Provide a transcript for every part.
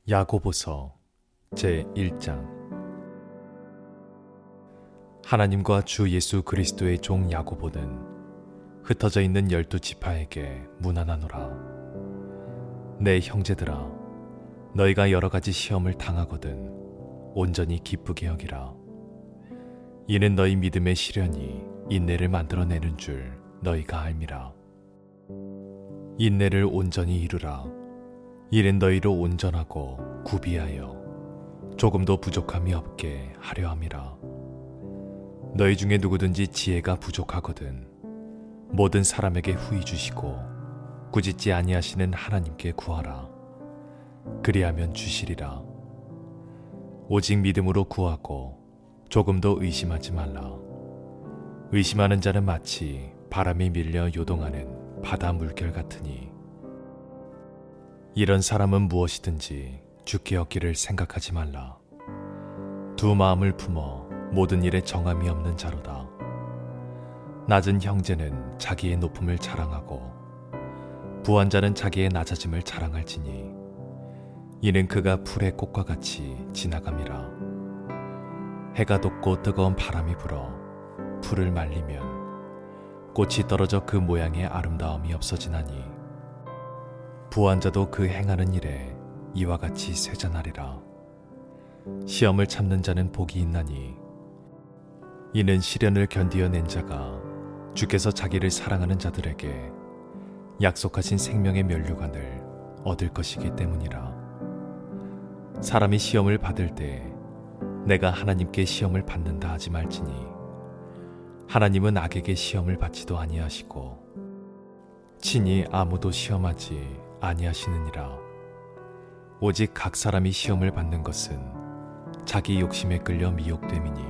야고보서 제1장. 하나님과 주 예수 그리스도의 종 야고보는 흩어져 있는 12지파에게 문안하노라. 내 형제들아, 너희가 여러 가지 시험을 당하거든 온전히 기쁘게 여기라. 이는 너희 믿음의 시련이 인내를 만들어내는 줄 너희가 알미라. 인내를 온전히 이루라. 이는 너희로 온전하고 구비하여 조금도 부족함이 없게 하려 함이라. 너희 중에 누구든지 지혜가 부족하거든 모든 사람에게 후히 주시고 꾸짖지 아니하시는 하나님께 구하라. 그리하면 주시리라. 오직 믿음으로 구하고 조금도 의심하지 말라. 의심하는 자는 마치 바람에 밀려 요동하는 바다 물결 같으니 이런 사람은 무엇이든지 주께 얻기를 생각하지 말라. 두 마음을 품어 모든 일에 정함이 없는 자로다. 낮은 형제는 자기의 높음을 자랑하고 부한 자는 자기의 낮아짐을 자랑할지니 이는 그가 풀의 꽃과 같이 지나감이라. 해가 돋고 뜨거운 바람이 불어 풀을 말리면 꽃이 떨어져 그 모양의 아름다움이 없어지나니 부한 자도 그 행하는 일에 이와 같이 쇠잔하리라. 시험을 참는 자는 복이 있나니 이는 시련을 견디어낸 자가 주께서 자기를 사랑하는 자들에게 약속하신 생명의 면류관을 얻을 것이기 때문이라. 사람이 시험을 받을 때 내가 하나님께 시험을 받는다 하지 말지니 하나님은 악에게 시험을 받지도 아니하시고 친히 아무도 시험하지 아니하시느니라. 오직 각 사람이 시험을 받는 것은 자기 욕심에 끌려 미혹됨이니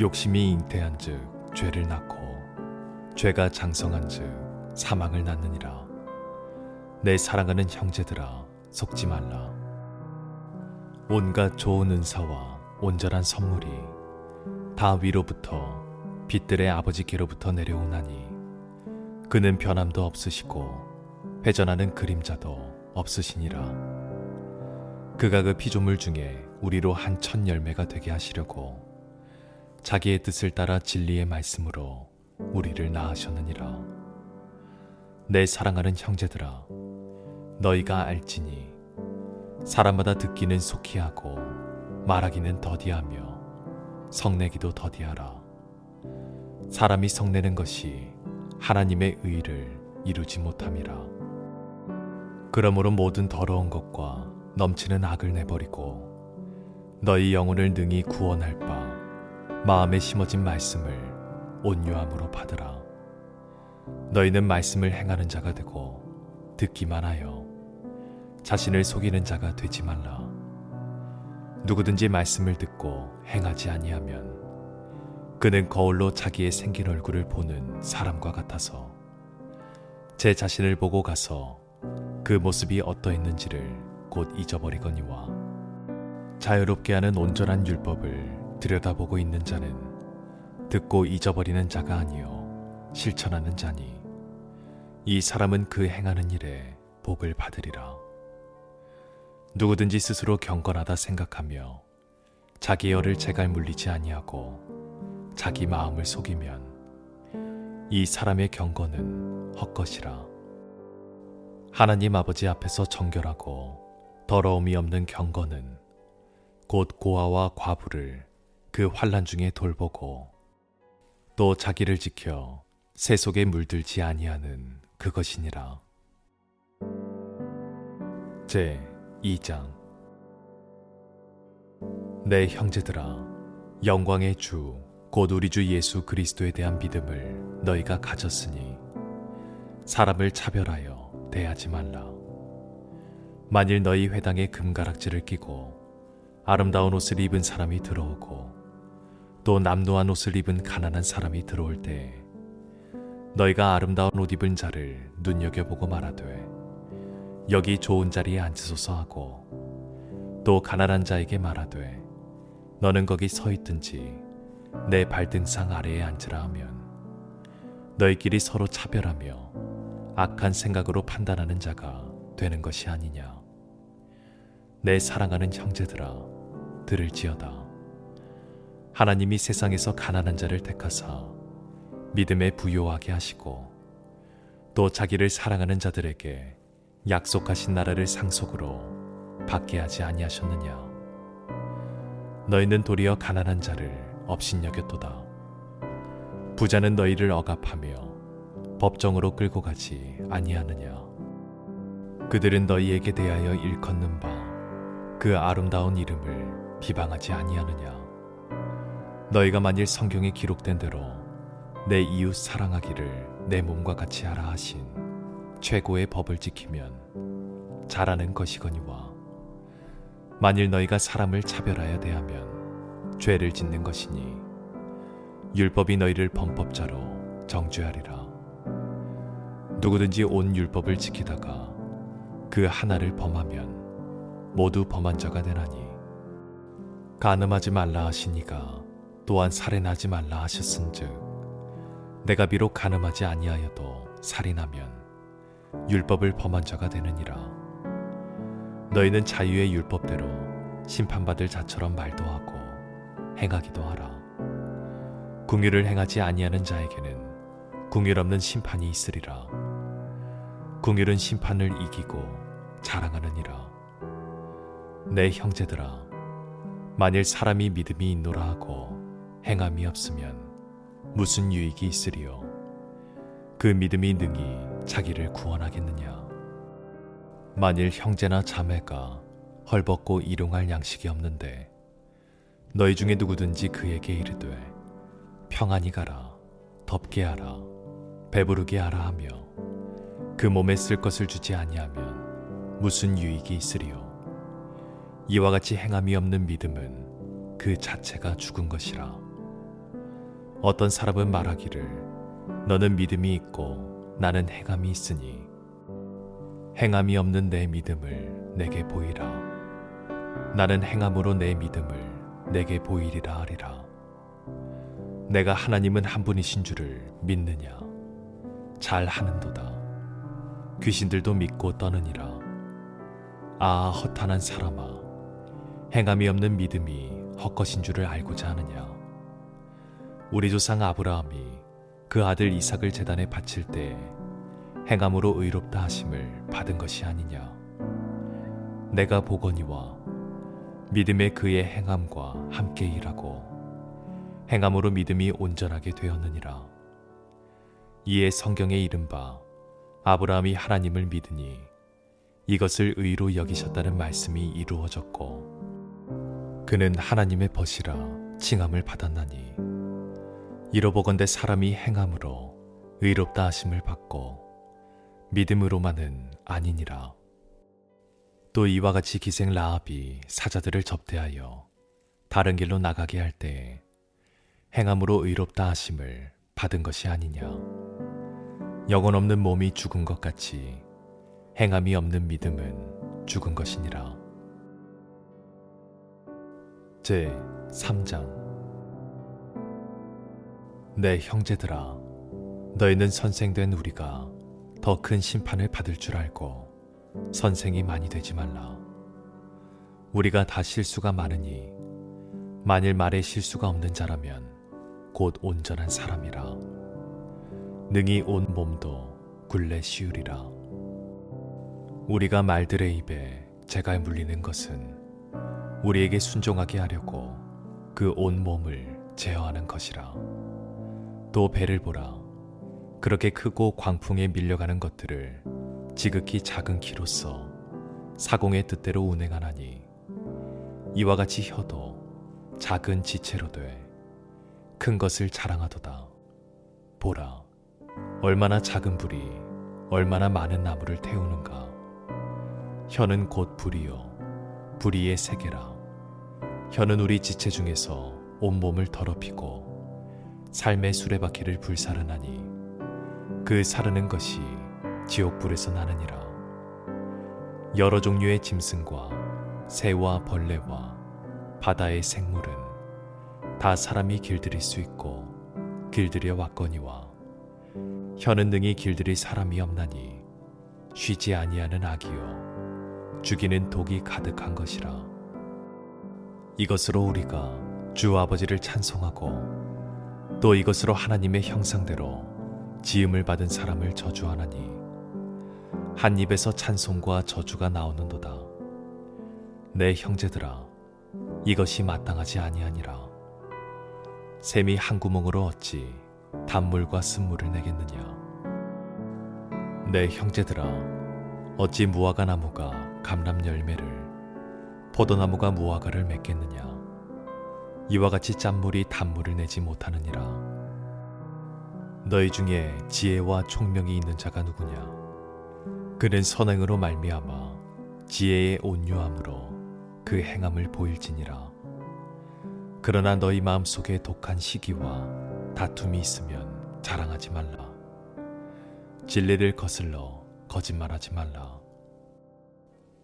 욕심이 잉태한즉 죄를 낳고 죄가 장성한즉 사망을 낳느니라. 내 사랑하는 형제들아, 속지 말라. 온갖 좋은 은사와 온전한 선물이 다 위로부터 빛들의 아버지께로부터 내려오나니 그는 변함도 없으시고 회전하는 그림자도 없으시니라. 그가 그 피조물 중에 우리로 한 첫 열매가 되게 하시려고 자기의 뜻을 따라 진리의 말씀으로 우리를 낳으셨느니라. 내 사랑하는 형제들아, 너희가 알지니 사람마다 듣기는 속히 하고 말하기는 더디하며 성내기도 더디하라. 사람이 성내는 것이 하나님의 의를 이루지 못함이라. 그러므로 모든 더러운 것과 넘치는 악을 내버리고 너희 영혼을 능히 구원할 바 마음에 심어진 말씀을 온유함으로 받으라. 너희는 말씀을 행하는 자가 되고 듣기만 하여 자신을 속이는 자가 되지 말라. 누구든지 말씀을 듣고 행하지 아니하면 그는 거울로 자기의 생긴 얼굴을 보는 사람과 같아서 제 자신을 보고 가서 그 모습이 어떠했는지를 곧 잊어버리거니와 자유롭게 하는 온전한 율법을 들여다보고 있는 자는 듣고 잊어버리는 자가 아니요 실천하는 자니 이 사람은 그 행하는 일에 복을 받으리라. 누구든지 스스로 경건하다 생각하며 자기 열을 제갈 물리지 아니하고 자기 마음을 속이면 이 사람의 경건은 헛것이라. 하나님 아버지 앞에서 정결하고 더러움이 없는 경건은 곧 고아와 과부를 그 환난 중에 돌보고 또 자기를 지켜 새 속에 물들지 아니하는 그것이니라. 제2장. 내 형제들아, 영광의 주 곧 우리 주 예수 그리스도에 대한 믿음을 너희가 가졌으니 사람을 차별하여 대하지 말라. 만일 너희 회당에 금가락지를 끼고 아름다운 옷을 입은 사람이 들어오고 또 남루한 옷을 입은 가난한 사람이 들어올 때 너희가 아름다운 옷 입은 자를 눈여겨보고 말하되 여기 좋은 자리에 앉으소서 하고 또 가난한 자에게 말하되 너는 거기 서 있든지 내 발등상 아래에 앉으라 하면 너희끼리 서로 차별하며 악한 생각으로 판단하는 자가 되는 것이 아니냐. 내 사랑하는 형제들아, 들을지어다. 하나님이 세상에서 가난한 자를 택하사 믿음에 부요하게 하시고 또 자기를 사랑하는 자들에게 약속하신 나라를 상속으로 받게 하지 아니하셨느냐. 너희는 도리어 가난한 자를 업신여겼도다. 부자는 너희를 억압하며 법정으로 끌고 가지 아니하느냐. 그들은 너희에게 대하여 일컫는 바 그 아름다운 이름을 비방하지 아니하느냐. 너희가 만일 성경에 기록된 대로 내 이웃 사랑하기를 내 몸과 같이 하라 하신 최고의 법을 지키면 잘하는 것이거니와, 만일 너희가 사람을 차별하여 대하면 죄를 짓는 것이니 율법이 너희를 범법자로 정죄하리라. 누구든지 온 율법을 지키다가 그 하나를 범하면 모두 범한 자가 되나니, 간음하지 말라 하시니가 또한 살인하지 말라 하셨은즉 내가 비록 간음하지 아니하여도 살인하면 율법을 범한 자가 되느니라. 너희는 자유의 율법대로 심판받을 자처럼 말도 하고 행하기도 하라. 궁율을 행하지 아니하는 자에게는 궁율 없는 심판이 있으리라. 궁율은 심판을 이기고 자랑하느니라. 내 형제들아, 만일 사람이 믿음이 있노라 하고 행함이 없으면 무슨 유익이 있으리요? 그 믿음이 능히 자기를 구원하겠느냐? 만일 형제나 자매가 헐벗고 일용할 양식이 없는데 너희 중에 누구든지 그에게 이르되 평안히 가라, 덥게 하라, 배부르게 하라 하며 그 몸에 쓸 것을 주지 아니하면 무슨 유익이 있으리요? 이와 같이 행함이 없는 믿음은 그 자체가 죽은 것이라. 어떤 사람은 말하기를 너는 믿음이 있고 나는 행함이 있으니 행함이 없는 내 믿음을 내게 보이라. 나는 행함으로 내 믿음을 내게 보이리라 하리라. 내가 하나님은 한 분이신 줄을 믿느냐? 잘 하는도다. 귀신들도 믿고 떠느니라. 아, 허탄한 사람아, 행함이 없는 믿음이 헛것인 줄을 알고자 하느냐? 우리 조상 아브라함이 그 아들 이삭을 제단에 바칠 때 행함으로 의롭다 하심을 받은 것이 아니냐? 내가 보거니와 믿음에 그의 행함과 함께 일하고 행함으로 믿음이 온전하게 되었느니라. 이에 성경에 이른바 아브라함이 하나님을 믿으니 이것을 의로 여기셨다는 말씀이 이루어졌고, 그는 하나님의 벗이라 칭함을 받았나니, 이로보건대 사람이 행함으로 의롭다 하심을 받고 믿음으로만은 아니니라. 또 이와 같이 기생 라합이 사자들을 접대하여 다른 길로 나가게 할 때에 행함으로 의롭다 하심을 받은 것이 아니냐. 영혼 없는 몸이 죽은 것 같이 행함이 없는 믿음은 죽은 것이니라. 제 3장. 내 형제들아, 너희는 선생된 우리가 더 큰 심판을 받을 줄 알고 선생이 많이 되지 말라. 우리가 다 실수가 많으니 만일 말에 실수가 없는 자라면 곧 온전한 사람이라. 능히 온 몸도 굴레 씌우리라. 우리가 말들의 입에 재갈 물리는 것은 우리에게 순종하게 하려고 그 온 몸을 제어하는 것이라. 또 배를 보라. 그렇게 크고 광풍에 밀려가는 것들을 지극히 작은 키로서 사공의 뜻대로 운행하나니, 이와 같이 혀도 작은 지체로 돼 큰 것을 자랑하도다. 보라, 얼마나 작은 불이 얼마나 많은 나무를 태우는가. 혀는 곧 불이요 불이의 세계라. 혀는 우리 지체 중에서 온몸을 더럽히고 삶의 수레바퀴를 불사르나니, 그 사르는 것이 지옥불에서 나느니라. 여러 종류의 짐승과 새와 벌레와 바다의 생물은 다 사람이 길들일 수 있고 길들여 왔거니와, 혀는 능히 길들일 사람이 없나니 쉬지 아니하는 악이요 죽이는 독이 가득한 것이라. 이것으로 우리가 주 아버지를 찬송하고 또 이것으로 하나님의 형상대로 지음을 받은 사람을 저주하나니 한 입에서 찬송과 저주가 나오는도다. 내 형제들아, 이것이 마땅하지 아니하니라. 샘이 한 구멍으로 어찌 단물과 쓴물을 내겠느냐. 내 형제들아, 어찌 무화과 나무가 감람 열매를, 포도나무가 무화과를 맺겠느냐. 이와 같이 짠물이 단물을 내지 못하느니라. 너희 중에 지혜와 총명이 있는 자가 누구냐. 그는 선행으로 말미암아 지혜의 온유함으로 그 행함을 보일지니라. 그러나 너희 마음속에 독한 시기와 다툼이 있으면 자랑하지 말라. 진리를 거슬러 거짓말하지 말라.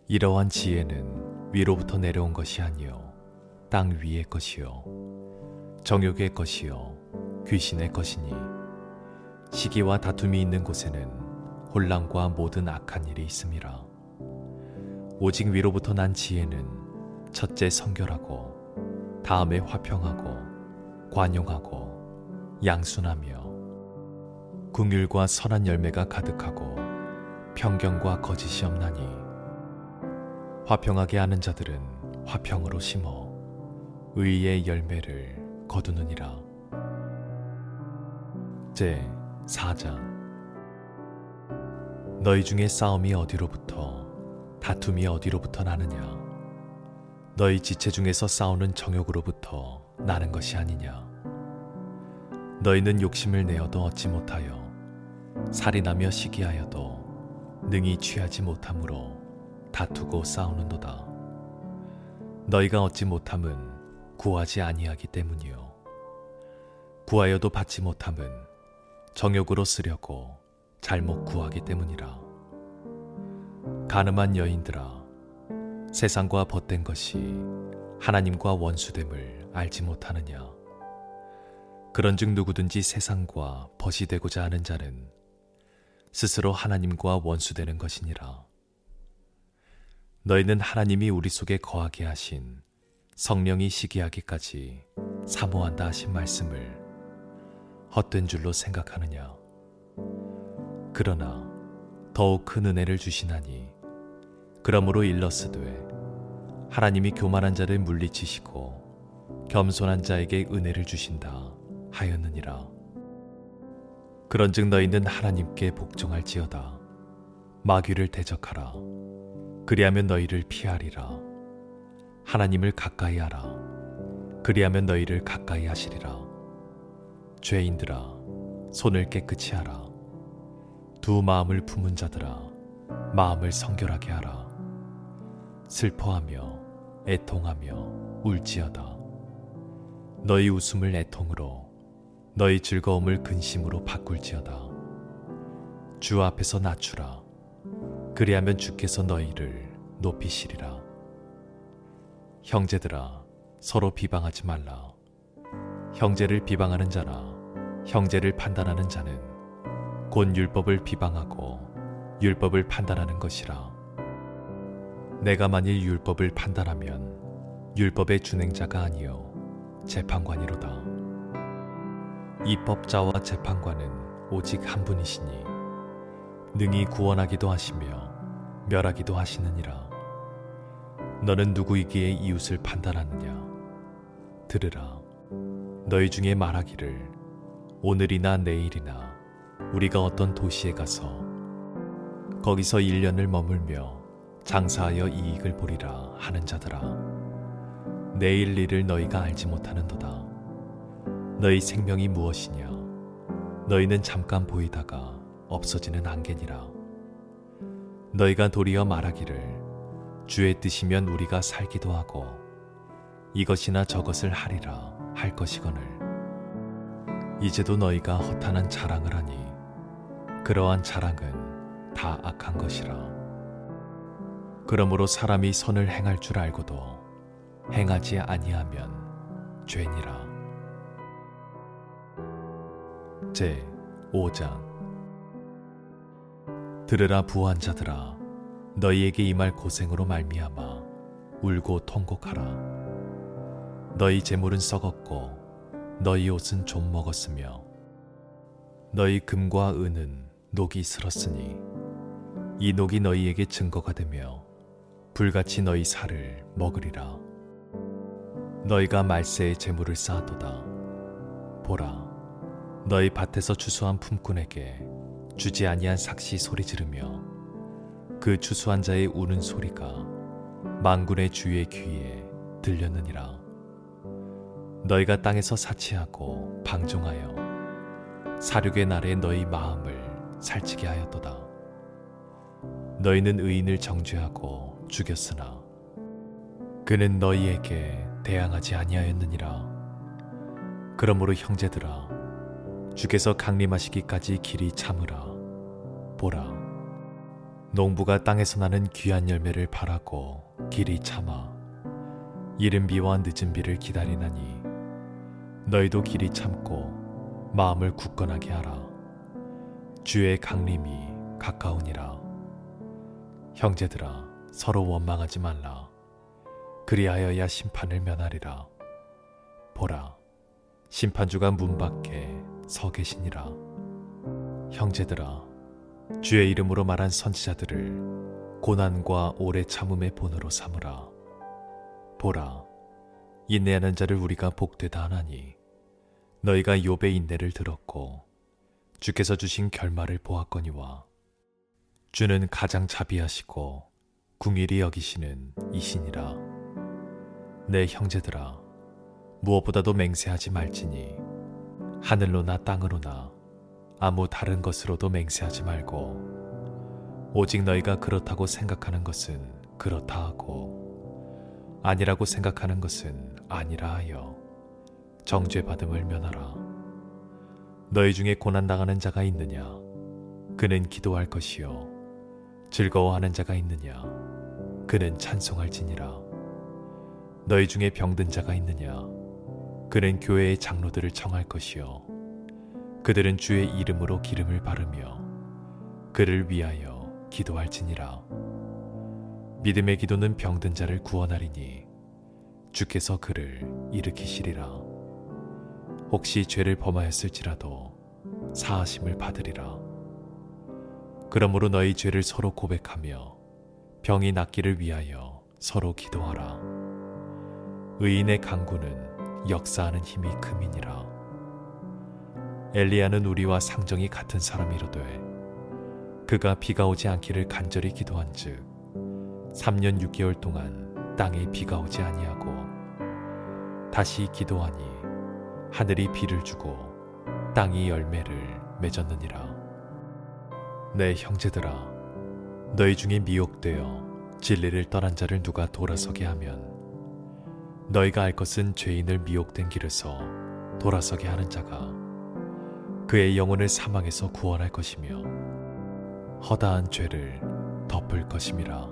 이러한 지혜는 위로부터 내려온 것이 아니요 땅 위의 것이요 정욕의 것이요 귀신의 것이니 시기와 다툼이 있는 곳에는 혼란과 모든 악한 일이 있음이라. 오직 위로부터 난 지혜는 첫째 성결하고 다음에 화평하고 관용하고 양순하며 긍휼과 선한 열매가 가득하고 편견과 거짓이 없나니 화평하게 하는 자들은 화평으로 심어 의의 열매를 거두느니라. 제 4장. 너희 중에 싸움이 어디로부터 다툼이 어디로부터 나느냐. 너희 지체 중에서 싸우는 정욕으로부터 나는 것이 아니냐. 너희는 욕심을 내어도 얻지 못하여 살인하며 시기하여도 능히 취하지 못함으로 다투고 싸우는도다. 너희가 얻지 못함은 구하지 아니하기 때문이요 구하여도 받지 못함은 정욕으로 쓰려고 잘못 구하기 때문이라. 가늠한 여인들아, 세상과 벗된 것이 하나님과 원수됨을 알지 못하느냐. 그런즉 누구든지 세상과 벗이 되고자 하는 자는 스스로 하나님과 원수되는 것이니라. 너희는 하나님이 우리 속에 거하게 하신 성령이 시기하기까지 사모한다 하신 말씀을 헛된 줄로 생각하느냐. 그러나 더욱 큰 은혜를 주시나니 그러므로 일러스되 하나님이 교만한 자를 물리치시고 겸손한 자에게 은혜를 주신다 하였느니라. 그런즉 너희는 하나님께 복종할지어다. 마귀를 대적하라. 그리하면 너희를 피하리라. 하나님을 가까이 하라. 그리하면 너희를 가까이 하시리라. 죄인들아, 손을 깨끗이 하라. 두 마음을 품은 자들아, 마음을 성결하게 하라. 슬퍼하며 애통하며 울지어다. 너희 웃음을 애통으로, 너희 즐거움을 근심으로 바꿀지어다. 주 앞에서 낮추라. 그리하면 주께서 너희를 높이시리라. 형제들아, 서로 비방하지 말라. 형제를 비방하는 자나 형제를 판단하는 자는 곧 율법을 비방하고 율법을 판단하는 것이라. 내가 만일 율법을 판단하면 율법의 준행자가 아니요 재판관이로다. 입법자와 재판관은 오직 한 분이시니 능히 구원하기도 하시며 멸하기도 하시느니라. 너는 누구이기에 이웃을 판단하느냐. 들으라. 너희 중에 말하기를 오늘이나 내일이나 우리가 어떤 도시에 가서 거기서 1년을 머물며 장사하여 이익을 보리라 하는 자들아, 내일 일을 너희가 알지 못하는도다. 너희 생명이 무엇이냐. 너희는 잠깐 보이다가 없어지는 안개니라. 너희가 도리어 말하기를 주의 뜻이면 우리가 살기도 하고 이것이나 저것을 하리라 할 것이거늘 이제도 너희가 허탄한 자랑을 하니 그러한 자랑은 다 악한 것이라. 그러므로 사람이 선을 행할 줄 알고도 행하지 아니하면 죄니라. 제 5장. 들으라 부한 자들아, 너희에게 임할 고생으로 말미암아 울고 통곡하라. 너희 재물은 썩었고 너희 옷은 좀 먹었으며 너희 금과 은은 녹이 슬었으니 이 녹이 너희에게 증거가 되며 불같이 너희 살을 먹으리라. 너희가 말세의 재물을 쌓았도다. 보라, 너희 밭에서 추수한 품꾼에게 주지 아니한 삭시 소리 지르며 그 추수한 자의 우는 소리가 만군의 주의 귀에 들렸느니라. 너희가 땅에서 사치하고 방종하여 사륙의 날에 너희 마음을 살찌게 하였도다. 너희는 의인을 정죄하고 죽였으나 그는 너희에게 대항하지 아니하였느니라. 그러므로 형제들아, 주께서 강림하시기까지 길이 참으라. 보라, 농부가 땅에서 나는 귀한 열매를 바라고 길이 참아 이른 비와 늦은 비를 기다리나니 너희도 길이 참고 마음을 굳건하게 하라. 주의 강림이 가까우니라. 형제들아, 서로 원망하지 말라. 그리하여야 심판을 면하리라. 보라, 심판주가 문 밖에 서 계시니라. 형제들아, 주의 이름으로 말한 선지자들을 고난과 오래 참음의 본으로 삼으라. 보라, 인내하는 자를 우리가 복되다 하나니 너희가 욥의 인내를 들었고 주께서 주신 결말을 보았거니와 주는 가장 자비하시고 궁일이 여기시는 이시니라. 내 형제들아, 무엇보다도 맹세하지 말지니 하늘로나 땅으로나 아무 다른 것으로도 맹세하지 말고 오직 너희가 그렇다고 생각하는 것은 그렇다 하고 아니라고 생각하는 것은 아니라 하여 정죄받음을 면하라. 너희 중에 고난당하는 자가 있느냐? 그는 기도할 것이요 즐거워하는 자가 있느냐? 그는 찬송할지니라. 너희 중에 병든 자가 있느냐? 그는 교회의 장로들을 청할 것이요 그들은 주의 이름으로 기름을 바르며 그를 위하여 기도할지니라. 믿음의 기도는 병든 자를 구원하리니 주께서 그를 일으키시리라. 혹시 죄를 범하였을지라도 사하심을 받으리라. 그러므로 너희 죄를 서로 고백하며 병이 낫기를 위하여 서로 기도하라. 의인의 강구는 역사하는 힘이 큼이니라. 엘리야는 우리와 상정이 같은 사람이로되 그가 비가 오지 않기를 간절히 기도한즉 3년 6개월 동안 땅에 비가 오지 아니하고 다시 기도하니 하늘이 비를 주고 땅이 열매를 맺었느니라. 내 형제들아, 너희 중에 미혹되어 진리를 떠난 자를 누가 돌아서게 하면 너희가 알 것은 죄인을 미혹된 길에서 돌아서게 하는 자가 그의 영혼을 사망에서 구원할 것이며 허다한 죄를 덮을 것임이라.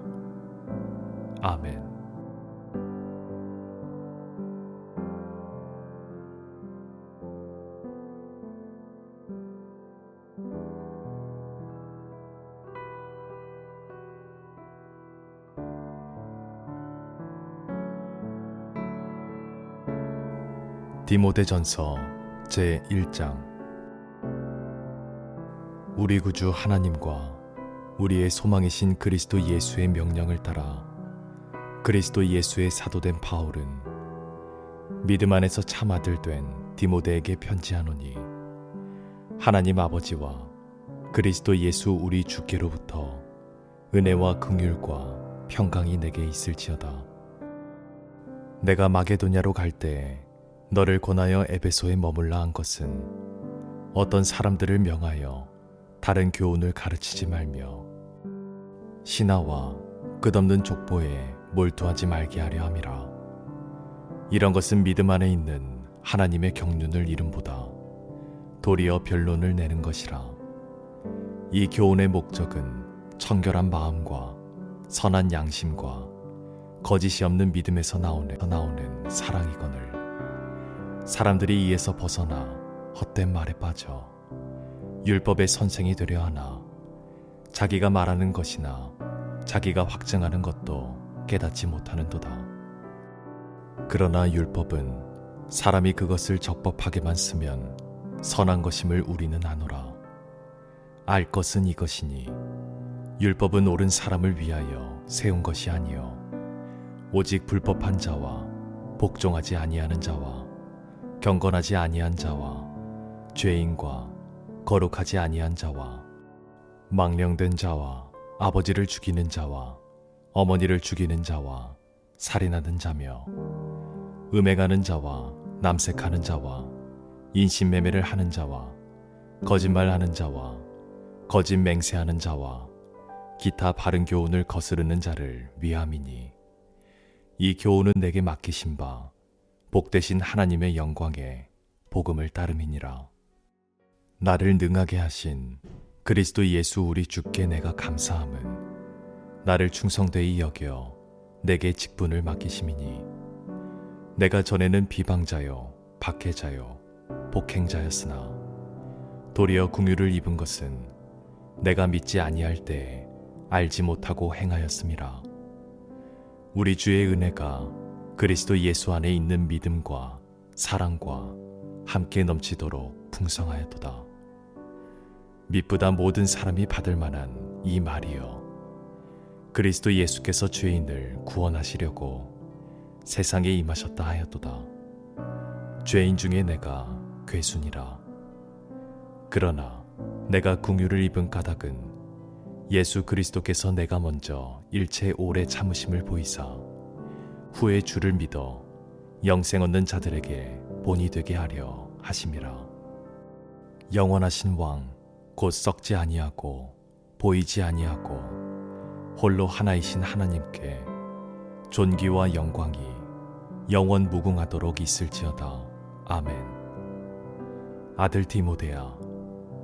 아멘. 디모데전서 제1장. 우리 구주 하나님과 우리의 소망이신 그리스도 예수의 명령을 따라 그리스도 예수의 사도된 바울은 믿음 안에서 참 아들 된 디모데에게 편지하노니 하나님 아버지와 그리스도 예수 우리 주께로부터 은혜와 긍휼과 평강이 내게 있을지어다. 내가 마게도냐로 갈 때에 너를 권하여 에베소에 머물라 한 것은 어떤 사람들을 명하여 다른 교훈을 가르치지 말며 신하와 끝없는 족보에 몰두하지 말게 하려 함이라. 이런 것은 믿음 안에 있는 하나님의 경륜을 이름보다 도리어 변론을 내는 것이라. 이 교훈의 목적은 청결한 마음과 선한 양심과 거짓이 없는 믿음에서 나오는 사랑이거늘 사람들이 이에서 벗어나 헛된 말에 빠져 율법의 선생이 되려 하나 자기가 말하는 것이나 자기가 확증하는 것도 깨닫지 못하는도다. 그러나 율법은 사람이 그것을 적법하게만 쓰면 선한 것임을 우리는 아노라. 알 것은 이것이니 율법은 옳은 사람을 위하여 세운 것이 아니요 오직 불법한 자와 복종하지 아니하는 자와 경건하지 아니한 자와 죄인과 거룩하지 아니한 자와 망령된 자와 아버지를 죽이는 자와 어머니를 죽이는 자와 살인하는 자며 음행하는 자와 남색하는 자와 인신매매를 하는 자와 거짓말하는 자와 거짓 맹세하는 자와 기타 바른 교훈을 거스르는 자를 위함이니 이 교훈은 내게 맡기신 바 복되신 하나님의 영광에 복음을 따름이니라. 나를 능하게 하신 그리스도 예수 우리 주께 내가 감사함은 나를 충성되이 여겨 내게 직분을 맡기심이니 내가 전에는 비방자요 박해자요 복행자였으나 도리어 궁유를 입은 것은 내가 믿지 아니할 때에 알지 못하고 행하였음이라. 우리 주의 은혜가 그리스도 예수 안에 있는 믿음과 사랑과 함께 넘치도록 풍성하였도다. 미쁘다 모든 사람이 받을 만한 이 말이여, 그리스도 예수께서 죄인을 구원하시려고 세상에 임하셨다 하였도다. 죄인 중에 내가 괴순이라. 그러나 내가 궁유를 입은 까닭은 예수 그리스도께서 내가 먼저 일체 오래 참으심을 보이사 후에 주를 믿어 영생 얻는 자들에게 본이 되게 하려 하심이라. 영원하신 왕 곧 썩지 아니하고 보이지 아니하고 홀로 하나이신 하나님께 존귀와 영광이 영원 무궁하도록 있을지어다. 아멘. 아들 디모데야,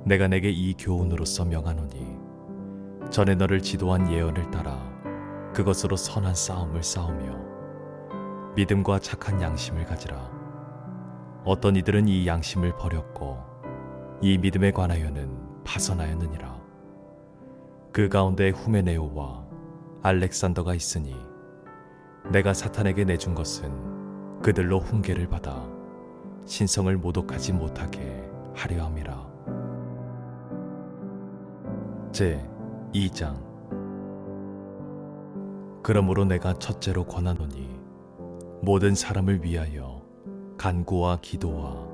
내가 내게 이 교훈으로서 명하노니 전에 너를 지도한 예언을 따라 그것으로 선한 싸움을 싸우며 믿음과 착한 양심을 가지라. 어떤 이들은 이 양심을 버렸고 이 믿음에 관하여는 파선하였느니라. 그 가운데 후메네오와 알렉산더가 있으니 내가 사탄에게 내준 것은 그들로 훈계를 받아 신성을 모독하지 못하게 하려 함이라. 제 2장. 그러므로 내가 첫째로 권하노니 모든 사람을 위하여 간구와 기도와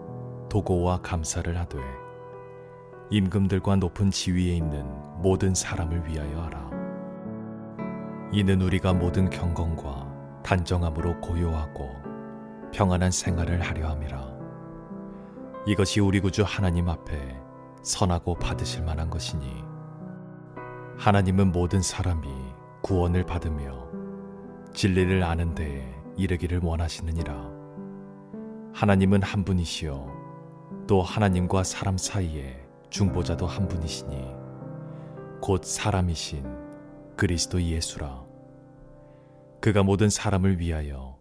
도고와 감사를 하되 임금들과 높은 지위에 있는 모든 사람을 위하여 하라. 이는 우리가 모든 경건과 단정함으로 고요하고 평안한 생활을 하려 함이라. 이것이 우리 구주 하나님 앞에 선하고 받으실 만한 것이니 하나님은 모든 사람이 구원을 받으며 진리를 아는 데에 이르기를 원하시느니라. 하나님은 한 분이시요 또 하나님과 사람 사이에 중보자도 한 분이시니 곧 사람이신 그리스도 예수라. 그가 모든 사람을 위하여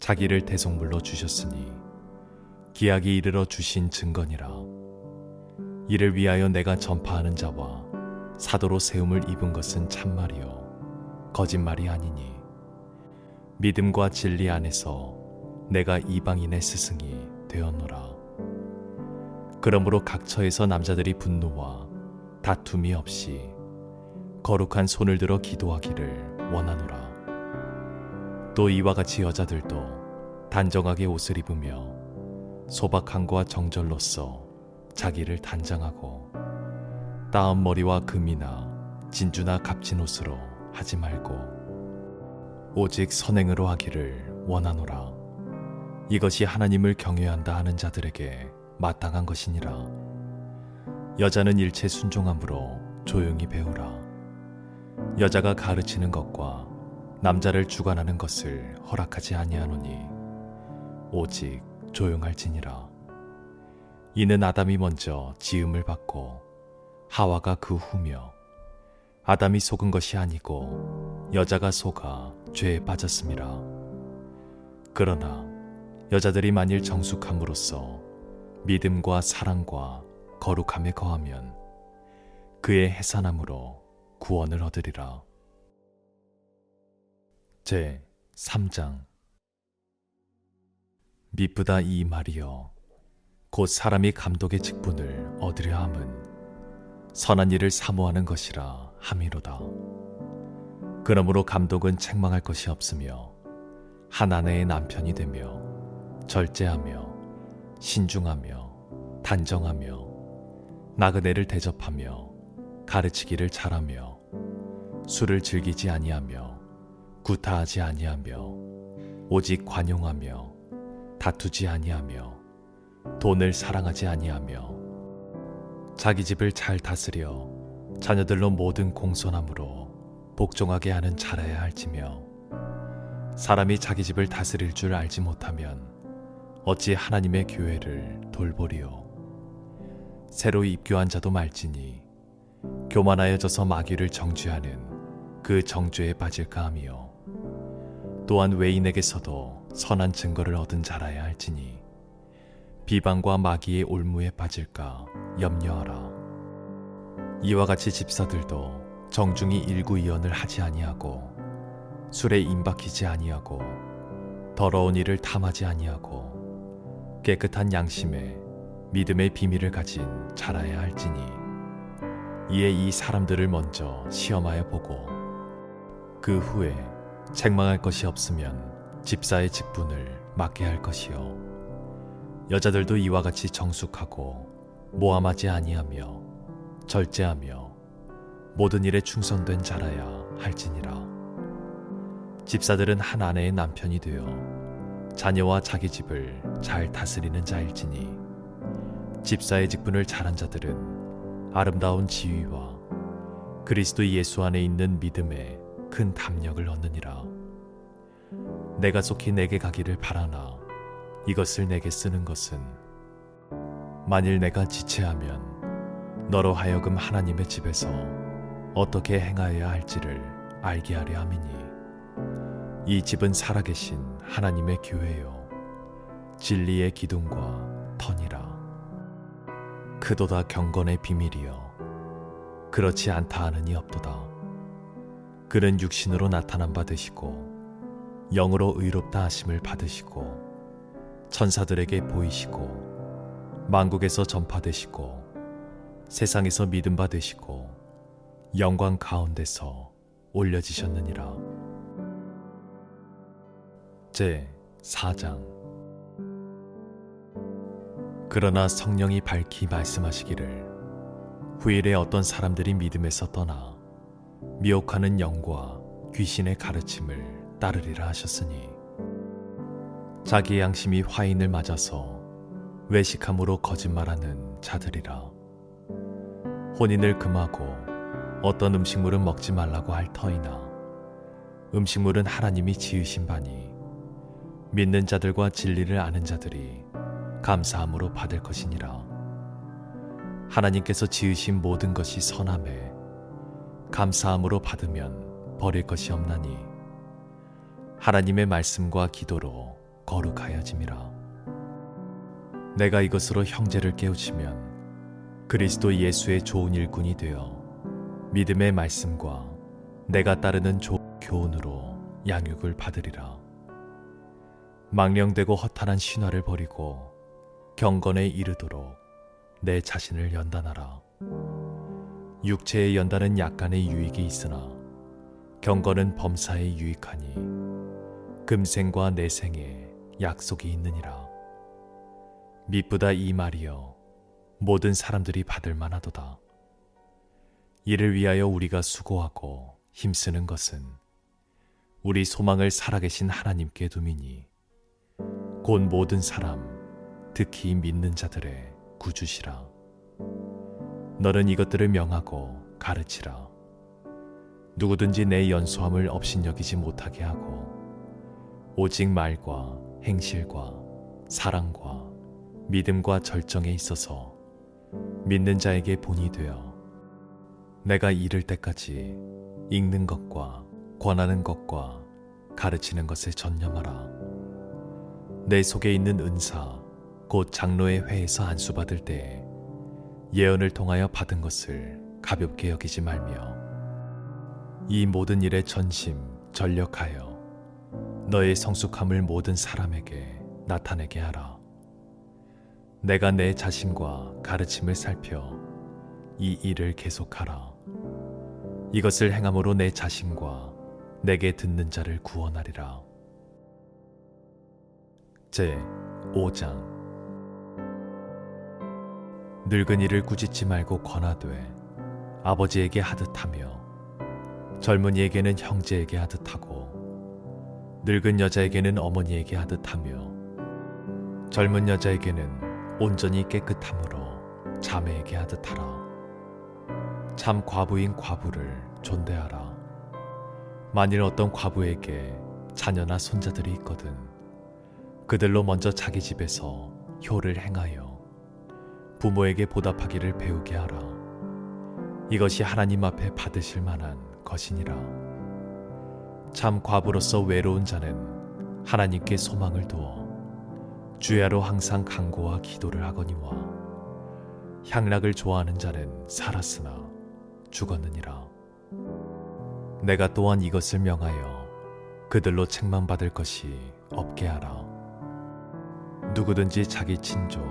자기를 대속물로 주셨으니 기약이 이르러 주신 증거니라. 이를 위하여 내가 전파하는 자와 사도로 세움을 입은 것은 참말이요 거짓말이 아니니 믿음과 진리 안에서 내가 이방인의 스승이 되었노라. 그러므로 각처에서 남자들이 분노와 다툼이 없이 거룩한 손을 들어 기도하기를 원하노라. 또 이와 같이 여자들도 단정하게 옷을 입으며 소박함과 정절로써 자기를 단장하고 따은 머리와 금이나 진주나 값진 옷으로 하지 말고 오직 선행으로 하기를 원하노라. 이것이 하나님을 경외한다 하는 자들에게 마땅한 것이니라. 여자는 일체 순종함으로 조용히 배우라. 여자가 가르치는 것과 남자를 주관하는 것을 허락하지 아니하노니 오직 조용할지니라. 이는 아담이 먼저 지음을 받고 하와가 그 후며 아담이 속은 것이 아니고 여자가 속아 죄에 빠졌음이라. 그러나 여자들이 만일 정숙함으로써 믿음과 사랑과 거룩함에 거하면 그의 해산함으로 구원을 얻으리라. 제 3장. 미쁘다 이 말이여, 곧 사람이 감독의 직분을 얻으려 함은 선한 일을 사모하는 것이라 함이로다. 그러므로 감독은 책망할 것이 없으며 한 아내의 남편이 되며 절제하며 신중하며 단정하며 나그네를 대접하며 가르치기를 잘하며 술을 즐기지 아니하며 구타하지 아니하며 오직 관용하며 다투지 아니하며 돈을 사랑하지 아니하며 자기 집을 잘 다스려 자녀들로 모든 공손함으로 복종하게 하는 자라야 할지며, 사람이 자기 집을 다스릴 줄 알지 못하면 어찌 하나님의 교회를 돌보리요. 새로 입교한 자도 말지니 교만하여져서 마귀를 정죄하는 그 정죄에 빠질까 하며, 또한 외인에게서도 선한 증거를 얻은 자라야 할지니 비방과 마귀의 올무에 빠질까 염려하라. 이와 같이 집사들도 정중히 일구이언을 하지 아니하고 술에 임박히지 아니하고 더러운 일을 탐하지 아니하고 깨끗한 양심에 믿음의 비밀을 가진 자라야 할지니, 이에 이 사람들을 먼저 시험하여 보고 그 후에 책망할 것이 없으면 집사의 직분을 맡게 할 것이요. 여자들도 이와 같이 정숙하고 모함하지 아니하며 절제하며 모든 일에 충성된 자라야 할지니라. 집사들은 한 아내의 남편이 되어 자녀와 자기 집을 잘 다스리는 자일지니, 집사의 직분을 잘한 자들은 아름다운 지위와 그리스도 예수 안에 있는 믿음에 큰 담력을 얻느니라. 내가 속히 내게 가기를 바라나 이것을 내게 쓰는 것은, 만일 내가 지체하면 너로 하여금 하나님의 집에서 어떻게 행하여야 할지를 알게 하려 함이니, 이 집은 살아계신 하나님의 교회요 진리의 기둥과 터니라. 크도다 경건의 비밀이여, 그렇지 않다 하느니 없도다. 그는 육신으로 나타난 바 되시고 영으로 의롭다 하심을 받으시고 천사들에게 보이시고 만국에서 전파되시고 세상에서 믿음 바 되시고 영광 가운데서 올려지셨느니라. 제 4장. 그러나 성령이 밝히 말씀하시기를, 후일에 어떤 사람들이 믿음에서 떠나 미혹하는 영과 귀신의 가르침을 따르리라 하셨으니, 자기 양심이 화인을 맞아서 외식함으로 거짓말하는 자들이라. 혼인을 금하고 어떤 음식물은 먹지 말라고 할 터이나 음식물은 하나님이 지으신 바니 믿는 자들과 진리를 아는 자들이 감사함으로 받을 것이니라. 하나님께서 지으신 모든 것이 선함에 감사함으로 받으면 버릴 것이 없나니, 하나님의 말씀과 기도로 거룩하여짐이라. 내가 이것으로 형제를 깨우치면 그리스도 예수의 좋은 일꾼이 되어 믿음의 말씀과 내가 따르는 좋은 교훈으로 양육을 받으리라. 망령되고 허탄한 신화를 버리고 경건에 이르도록 내 자신을 연단하라. 육체의 연단은 약간의 유익이 있으나 경건은 범사에 유익하니 금생과 내생에 약속이 있느니라. 미쁘다 이 말이여, 모든 사람들이 받을 만하도다. 이를 위하여 우리가 수고하고 힘쓰는 것은 우리 소망을 살아계신 하나님께 두미니, 곧 모든 사람, 특히 믿는 자들의 구주시라. 너는 이것들을 명하고 가르치라. 누구든지 내 연소함을 업신여기지 못하게 하고 오직 말과 행실과 사랑과 믿음과 절정에 있어서 믿는 자에게 본이 되어 내가 이를 때까지 읽는 것과 권하는 것과 가르치는 것에 전념하라. 내 속에 있는 은사 곧 장로의 회에서 안수받을 때에 예언을 통하여 받은 것을 가볍게 여기지 말며 이 모든 일에 전심 전력하여 너의 성숙함을 모든 사람에게 나타내게 하라. 내가 내 자신과 가르침을 살펴 이 일을 계속하라. 이것을 행함으로 내 자신과 내게 듣는 자를 구원하리라. 제 5장. 늙은이를 꾸짖지 말고 권하되 아버지에게 하듯하며 젊은이에게는 형제에게 하듯하고 늙은 여자에게는 어머니에게 하듯하며 젊은 여자에게는 온전히 깨끗함으로 자매에게 하듯하라. 참 과부인 과부를 존대하라. 만일 어떤 과부에게 자녀나 손자들이 있거든 그들로 먼저 자기 집에서 효를 행하여 부모에게 보답하기를 배우게 하라. 이것이 하나님 앞에 받으실 만한 것이니라. 참 과부로서 외로운 자는 하나님께 소망을 두어 주야로 항상 간구와 기도를 하거니와 향락을 좋아하는 자는 살았으나 죽었느니라. 내가 또한 이것을 명하여 그들로 책망받을 것이 없게 하라. 누구든지 자기 친족,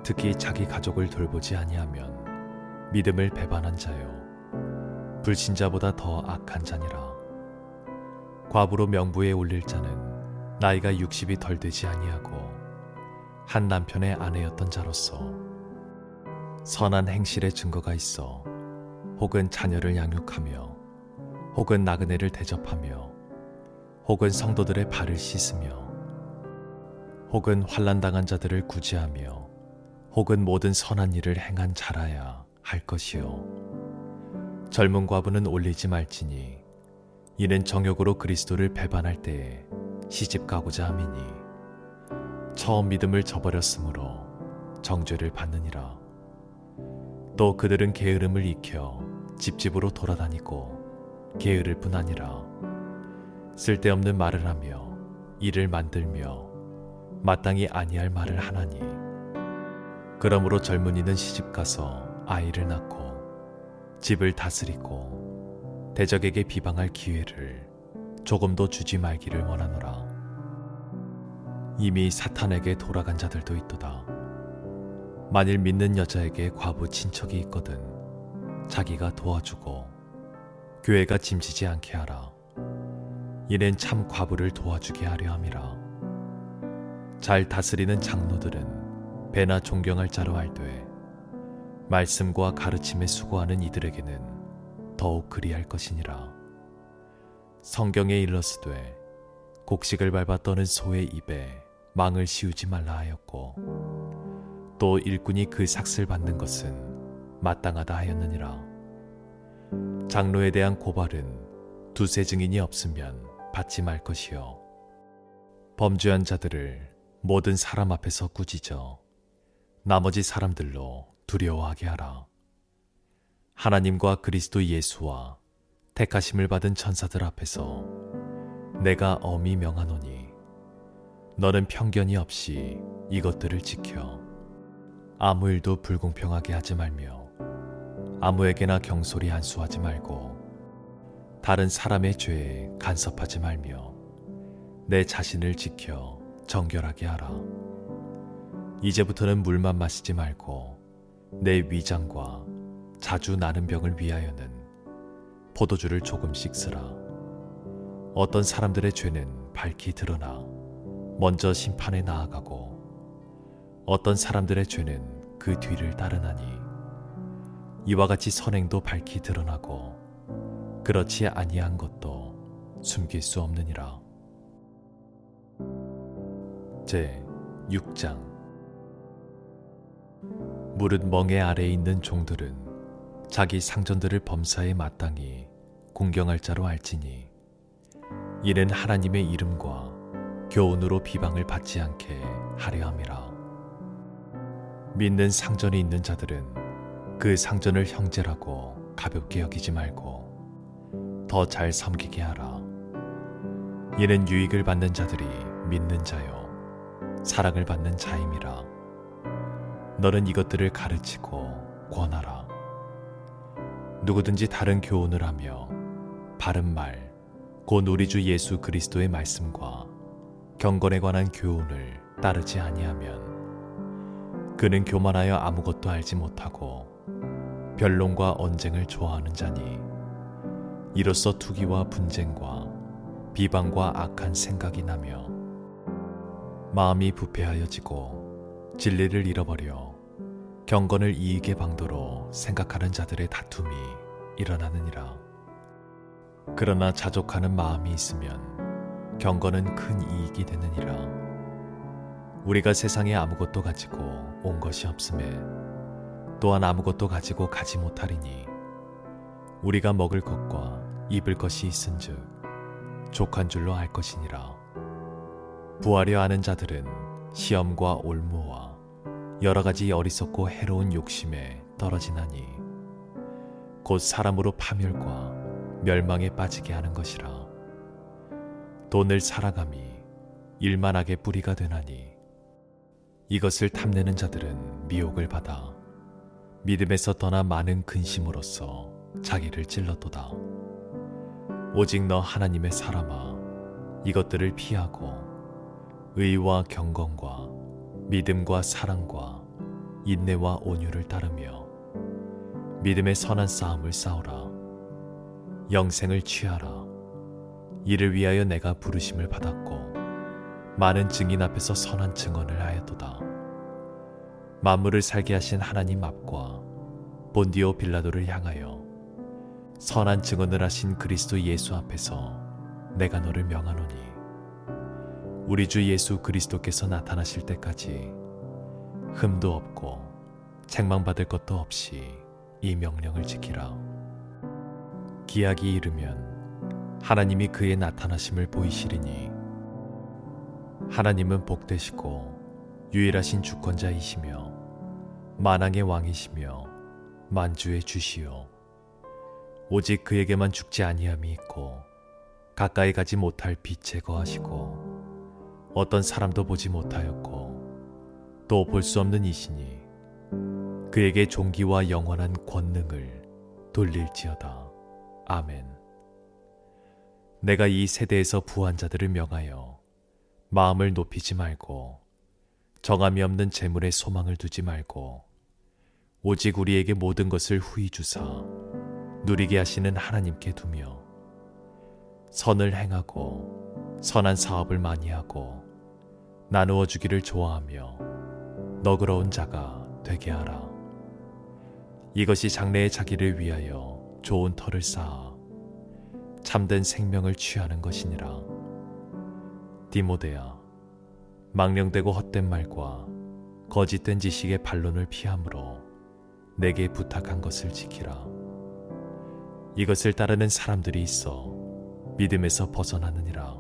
특히 자기 가족을 돌보지 아니하면 믿음을 배반한 자요 불신자보다 더 악한 자니라. 과부로 명부에 올릴 자는 나이가 60이 덜 되지 아니하고 한 남편의 아내였던 자로서 선한 행실의 증거가 있어 혹은 자녀를 양육하며 혹은 나그네를 대접하며 혹은 성도들의 발을 씻으며 혹은 환난당한 자들을 구제하며 혹은 모든 선한 일을 행한 자라야 할 것이요 젊은 과부는 올리지 말지니 이는 정욕으로 그리스도를 배반할 때에 시집 가고자 함이니 처음 믿음을 저버렸으므로 정죄를 받느니라. 또 그들은 게으름을 익혀 집집으로 돌아다니고 게으를 뿐 아니라 쓸데없는 말을 하며 일을 만들며 마땅히 아니할 말을 하나니 그러므로 젊은이는 시집가서 아이를 낳고 집을 다스리고 대적에게 비방할 기회를 조금도 주지 말기를 원하노라. 이미 사탄에게 돌아간 자들도 있도다. 만일 믿는 여자에게 과부 친척이 있거든 자기가 도와주고 교회가 짐지지 않게 하라. 이는 참 과부를 도와주게 하려 함이라. 잘 다스리는 장로들은 배나 존경할 자로 알되 말씀과 가르침에 수고하는 이들에게는 더욱 그리할 것이니라. 성경에 일렀으되 곡식을 밟아 떠는 소의 입에 망을 씌우지 말라 하였고 또 일꾼이 그 삭슬 받는 것은 마땅하다 하였느니라. 장로에 대한 고발은 두세 증인이 없으면 받지 말 것이요 범죄한 자들을 모든 사람 앞에서 꾸짖어 나머지 사람들로 두려워하게 하라. 하나님과 그리스도 예수와 택하심을 받은 천사들 앞에서 내가 엄히 명하노니 너는 편견이 없이 이것들을 지켜 아무 일도 불공평하게 하지 말며 아무에게나 경솔히 한수하지 말고 다른 사람의 죄에 간섭하지 말며 내 자신을 지켜 정결하게 하라. 이제부터는 물만 마시지 말고 내 위장과 자주 나는 병을 위하여는 포도주를 조금씩 쓰라. 어떤 사람들의 죄는 밝히 드러나 먼저 심판에 나아가고 어떤 사람들의 죄는 그 뒤를 따르나니 이와 같이 선행도 밝히 드러나고 그렇지 아니한 것도 숨길 수 없느니라. 제 6장. 무릇 멍에 아래에 있는 종들은 자기 상전들을 범사에 마땅히 공경할 자로 알지니 이는 하나님의 이름과 교훈으로 비방을 받지 않게 하려 함이라. 믿는 상전이 있는 자들은 그 상전을 형제라고 가볍게 여기지 말고 더 잘 섬기게 하라. 이는 유익을 받는 자들이 믿는 자요 사랑을 받는 자임이라. 너는 이것들을 가르치고 권하라. 누구든지 다른 교훈을 하며 바른 말 곧 우리 주 예수 그리스도의 말씀과 경건에 관한 교훈을 따르지 아니하면 그는 교만하여 아무것도 알지 못하고 변론과 언쟁을 좋아하는 자니 이로써 투기와 분쟁과 비방과 악한 생각이 나며 마음이 부패하여지고 진리를 잃어버려 경건을 이익의 방도로 생각하는 자들의 다툼이 일어나느니라. 그러나 자족하는 마음이 있으면 경건은 큰 이익이 되느니라. 우리가 세상에 아무것도 가지고 온 것이 없음에 또한 아무것도 가지고 가지 못하리니 우리가 먹을 것과 입을 것이 있은즉 족한 줄로 알 것이니라. 부하려 하는 자들은 시험과 올무와 여러 가지 어리석고 해로운 욕심에 떨어지나니 곧 사람으로 파멸과 멸망에 빠지게 하는 것이라. 돈을 살아감이 일만하게 뿌리가 되나니 이것을 탐내는 자들은 미혹을 받아 믿음에서 떠나 많은 근심으로써 자기를 찔렀도다. 오직 너 하나님의 사람아, 이것들을 피하고 의와 경건과 믿음과 사랑과 인내와 온유를 따르며 믿음의 선한 싸움을 싸우라. 영생을 취하라. 이를 위하여 내가 부르심을 받았고 많은 증인 앞에서 선한 증언을 하였도다. 만물을 살게 하신 하나님 앞과 본디오 빌라도를 향하여 선한 증언을 하신 그리스도 예수 앞에서 내가 너를 명하노니 우리 주 예수 그리스도께서 나타나실 때까지 흠도 없고 책망받을 것도 없이 이 명령을 지키라. 기약이 이르면 하나님이 그의 나타나심을 보이시리니 하나님은 복되시고 유일하신 주권자이시며 만왕의 왕이시며 만주의 주시요 오직 그에게만 죽지 아니함이 있고 가까이 가지 못할 빛에 거하시고 어떤 사람도 보지 못하였고 또 볼 수 없는 이시니 그에게 존귀와 영원한 권능을 돌릴지어다. 아멘. 내가 이 세대에서 부한 자들을 명하여 마음을 높이지 말고 정함이 없는 재물에 소망을 두지 말고 오직 우리에게 모든 것을 후히 주사 누리게 하시는 하나님께 두며 선을 행하고 선한 사업을 많이 하고 나누어 주기를 좋아하며 너그러운 자가 되게 하라. 이것이 장래의 자기를 위하여 좋은 터를 쌓아 참된 생명을 취하는 것이니라. 디모데야, 망령되고 헛된 말과 거짓된 지식의 반론을 피함으로 내게 부탁한 것을 지키라. 이것을 따르는 사람들이 있어 믿음에서 벗어나느니라.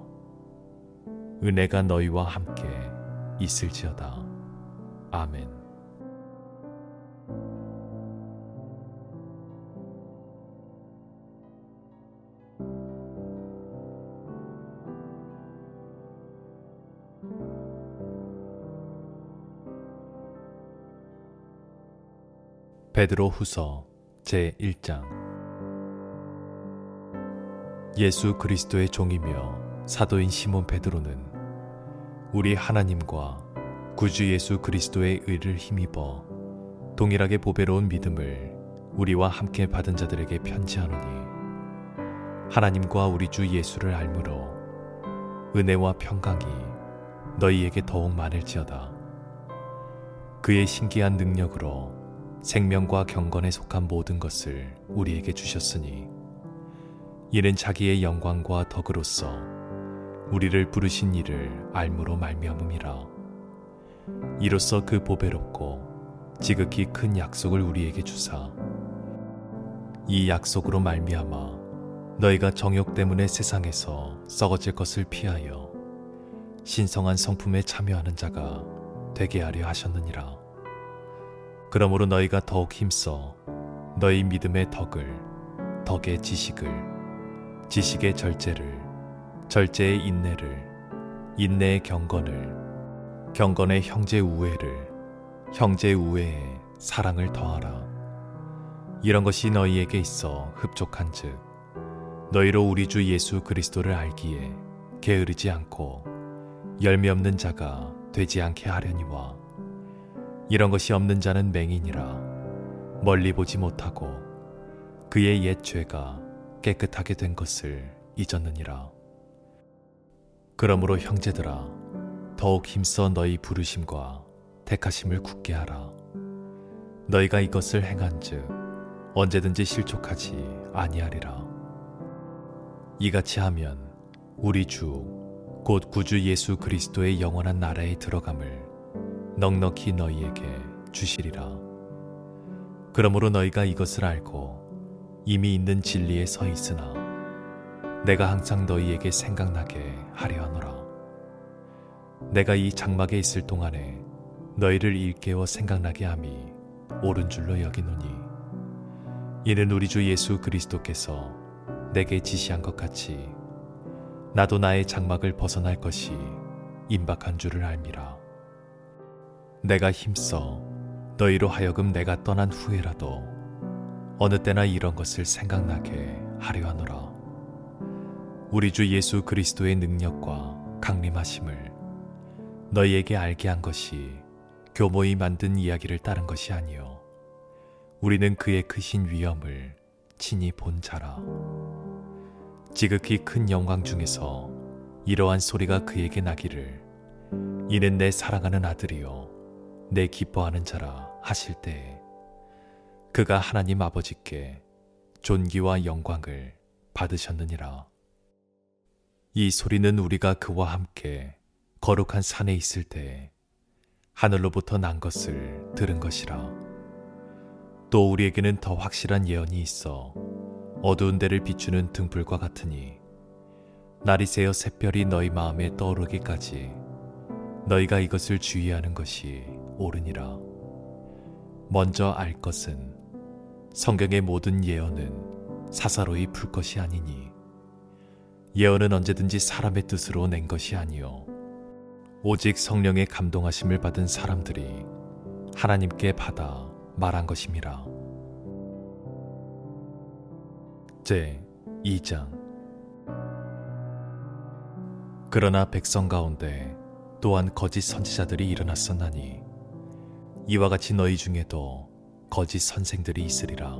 은혜가 너희와 함께 있을지어다. 아멘. 베드로 후서 제1장. 예수 그리스도의 종이며 사도인 시몬 베드로는 우리 하나님과 구주 예수 그리스도의 의를 힘입어 동일하게 보배로운 믿음을 우리와 함께 받은 자들에게 편지하노니 하나님과 우리 주 예수를 알므로 은혜와 평강이 너희에게 더욱 많을지어다. 그의 신기한 능력으로 생명과 경건에 속한 모든 것을 우리에게 주셨으니 이는 자기의 영광과 덕으로서 우리를 부르신 이를 알므로 말미암음이라. 이로써 그 보배롭고 지극히 큰 약속을 우리에게 주사 이 약속으로 말미암아 너희가 정욕 때문에 세상에서 썩어질 것을 피하여 신성한 성품에 참여하는 자가 되게 하려 하셨느니라. 그러므로 너희가 더욱 힘써 너희 믿음의 덕을, 덕의 지식을, 지식의 절제를, 절제의 인내를, 인내의 경건을, 경건의 형제 우애를, 형제 우애에 사랑을 더하라. 이런 것이 너희에게 있어 흡족한즉 너희로 우리 주 예수 그리스도를 알기에 게으르지 않고 열매 없는 자가 되지 않게 하려니와 이런 것이 없는 자는 맹인이라 멀리 보지 못하고 그의 옛 죄가 깨끗하게 된 것을 잊었느니라. 그러므로 형제들아 더욱 힘써 너희 부르심과 택하심을 굳게 하라. 너희가 이것을 행한즉 언제든지 실족하지 아니하리라. 이같이 하면 우리 주 곧 구주 예수 그리스도의 영원한 나라에 들어감을 넉넉히 너희에게 주시리라. 그러므로 너희가 이것을 알고 이미 있는 진리에 서 있으나 내가 항상 너희에게 생각나게 하려 하노라. 내가 이 장막에 있을 동안에 너희를 일깨워 생각나게 함이 옳은 줄로 여기노니 이는 우리 주 예수 그리스도께서 내게 지시한 것 같이 나도 나의 장막을 벗어날 것이 임박한 줄을 알미라. 내가 힘써 너희로 하여금 내가 떠난 후에라도 어느 때나 이런 것을 생각나게 하려 하노라. 우리 주 예수 그리스도의 능력과 강림하심을 너희에게 알게 한 것이 교모이 만든 이야기를 따른 것이 아니요 우리는 그의 크신 위엄을 친히 본 자라. 지극히 큰 영광 중에서 이러한 소리가 그에게 나기를 이는 내 사랑하는 아들이요 내 기뻐하는 자라 하실 때에 그가 하나님 아버지께 존귀와 영광을 받으셨느니라. 이 소리는 우리가 그와 함께 거룩한 산에 있을 때에 하늘로부터 난 것을 들은 것이라. 또 우리에게는 더 확실한 예언이 있어 어두운 데를 비추는 등불과 같으니 날이 새어 샛별이 너희 마음에 떠오르기까지 너희가 이것을 주의하는 것이 옳으니라. 먼저 알 것은 성경의 모든 예언은 사사로이 풀 것이 아니니 예언은 언제든지 사람의 뜻으로 낸 것이 아니요 오직 성령의 감동하심을 받은 사람들이 하나님께 받아 말한 것임이라. 제 2장. 그러나 백성 가운데 또한 거짓 선지자들이 일어났었나니 이와 같이 너희 중에도 거짓 선생들이 있으리라.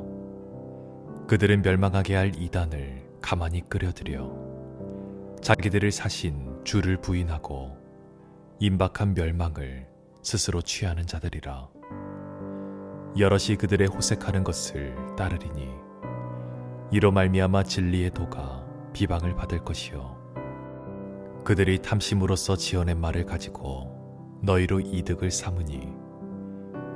그들은 멸망하게 할 이단을 가만히 끌어들여 자기들을 사신 주를 부인하고 임박한 멸망을 스스로 취하는 자들이라. 여럿이 그들의 호색하는 것을 따르리니 이로 말미암아 진리의 도가 비방을 받을 것이요 그들이 탐심으로써 지어낸 말을 가지고 너희로 이득을 삼으니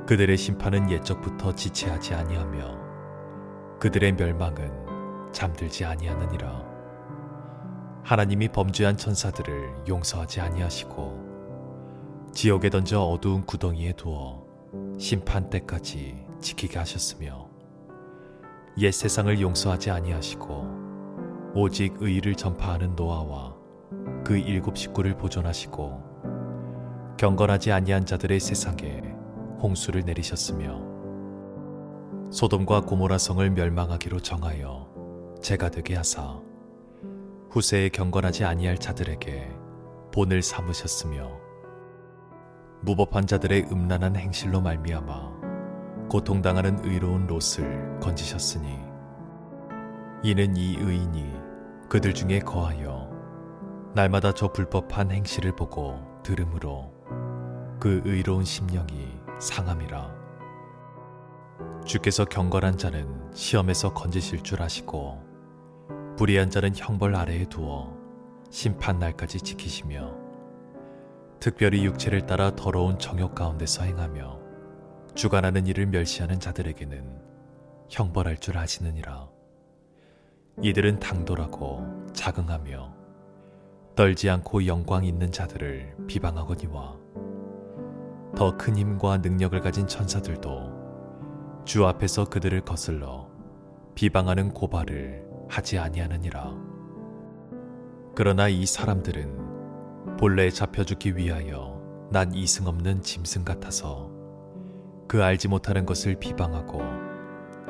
그들의 심판은 옛적부터 지체하지 아니하며 그들의 멸망은 잠들지 아니하느니라. 하나님이 범죄한 천사들을 용서하지 아니하시고 지옥에 던져 어두운 구덩이에 두어 심판 때까지 지키게 하셨으며 옛 세상을 용서하지 아니하시고 오직 의를 전파하는 노아와 그 7 식구를 보존하시고 경건하지 아니한 자들의 세상에 홍수를 내리셨으며 소돔과 고모라 성을 멸망하기로 정하여 재가 되게 하사 후세에 경건하지 아니할 자들에게 본을 삼으셨으며 무법한 자들의 음란한 행실로 말미암아 고통당하는 의로운 롯을 건지셨으니 이는 이 의인이 그들 중에 거하여 날마다 저 불법한 행실을 보고 들음으로 그 의로운 심령이 상함이라. 주께서 경건한 자는 시험에서 건지실 줄 아시고 불의한 자는 형벌 아래에 두어 심판 날까지 지키시며 특별히 육체를 따라 더러운 정욕 가운데서 행하며 주관하는 일을 멸시하는 자들에게는 형벌할 줄 아시느니라. 이들은 당돌하고 자긍하며 떨지 않고 영광 있는 자들을 비방하거니와 더 큰 힘과 능력을 가진 천사들도 주 앞에서 그들을 거슬러 비방하는 고발을 하지 아니하느니라. 그러나 이 사람들은 본래에 잡혀 죽기 위하여 난 이승 없는 짐승 같아서 그 알지 못하는 것을 비방하고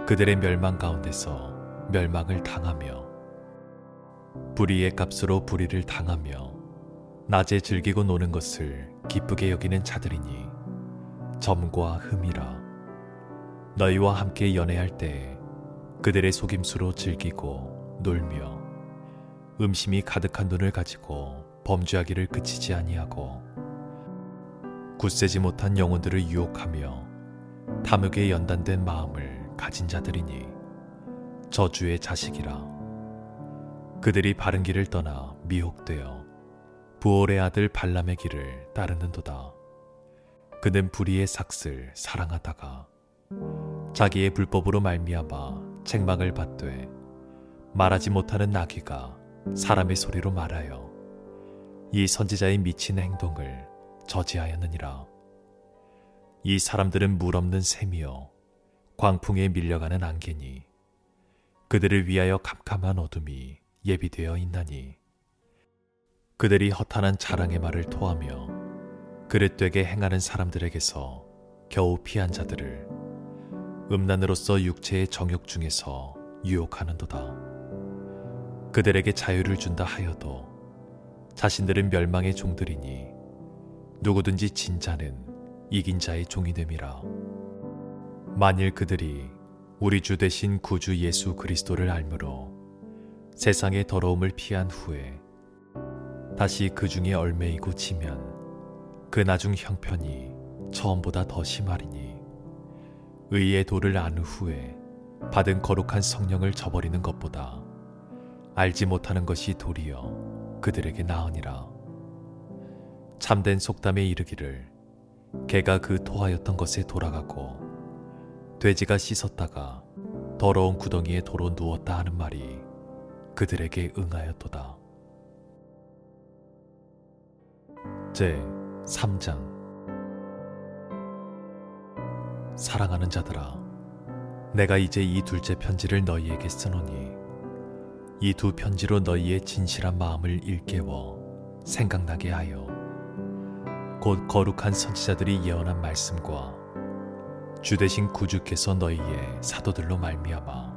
그들의 멸망 가운데서 멸망을 당하며 불의의 값으로 불의를 당하며 낮에 즐기고 노는 것을 기쁘게 여기는 자들이니 점과 흠이라. 너희와 함께 연애할 때 그들의 속임수로 즐기고 놀며 음심이 가득한 눈을 가지고 범죄하기를 그치지 아니하고 굳세지 못한 영혼들을 유혹하며 탐욕에 연단된 마음을 가진 자들이니 저주의 자식이라. 그들이 바른 길을 떠나 미혹되어 부올의 아들 발람의 길을 따르는도다. 그는 불의의 삭슬 사랑하다가 자기의 불법으로 말미암아 책망을 받되 말하지 못하는 나귀가 사람의 소리로 말하여 이 선지자의 미친 행동을 저지하였느니라. 이 사람들은 물 없는 샘이요 광풍에 밀려가는 안개니 그들을 위하여 캄캄한 어둠이 예비되어 있나니 그들이 허탄한 자랑의 말을 토하며 그릇되게 행하는 사람들에게서 겨우 피한 자들을 음란으로서 육체의 정욕 중에서 유혹하는도다. 그들에게 자유를 준다 하여도 자신들은 멸망의 종들이니 누구든지 진 자는 이긴 자의 종이 됨이라. 만일 그들이 우리 주 되신 구주 예수 그리스도를 알므로 세상의 더러움을 피한 후에 다시 그 중에 얽매이고 지면 그 나중 형편이 처음보다 더 심하리니 의의 도를 안 후에 받은 거룩한 성령을 저버리는 것보다 알지 못하는 것이 도리어 그들에게 나으니라. 참된 속담에 이르기를 개가 그 토하였던 것에 돌아가고 돼지가 씻었다가 더러운 구덩이에 도로 누웠다 하는 말이 그들에게 응하였도다. 제 3장. 사랑하는 자들아, 내가 이제 이 둘째 편지를 너희에게 쓰노니 이 두 편지로 너희의 진실한 마음을 일깨워 생각나게 하여 곧 거룩한 선지자들이 예언한 말씀과 주 되신 구주께서 너희의 사도들로 말미암아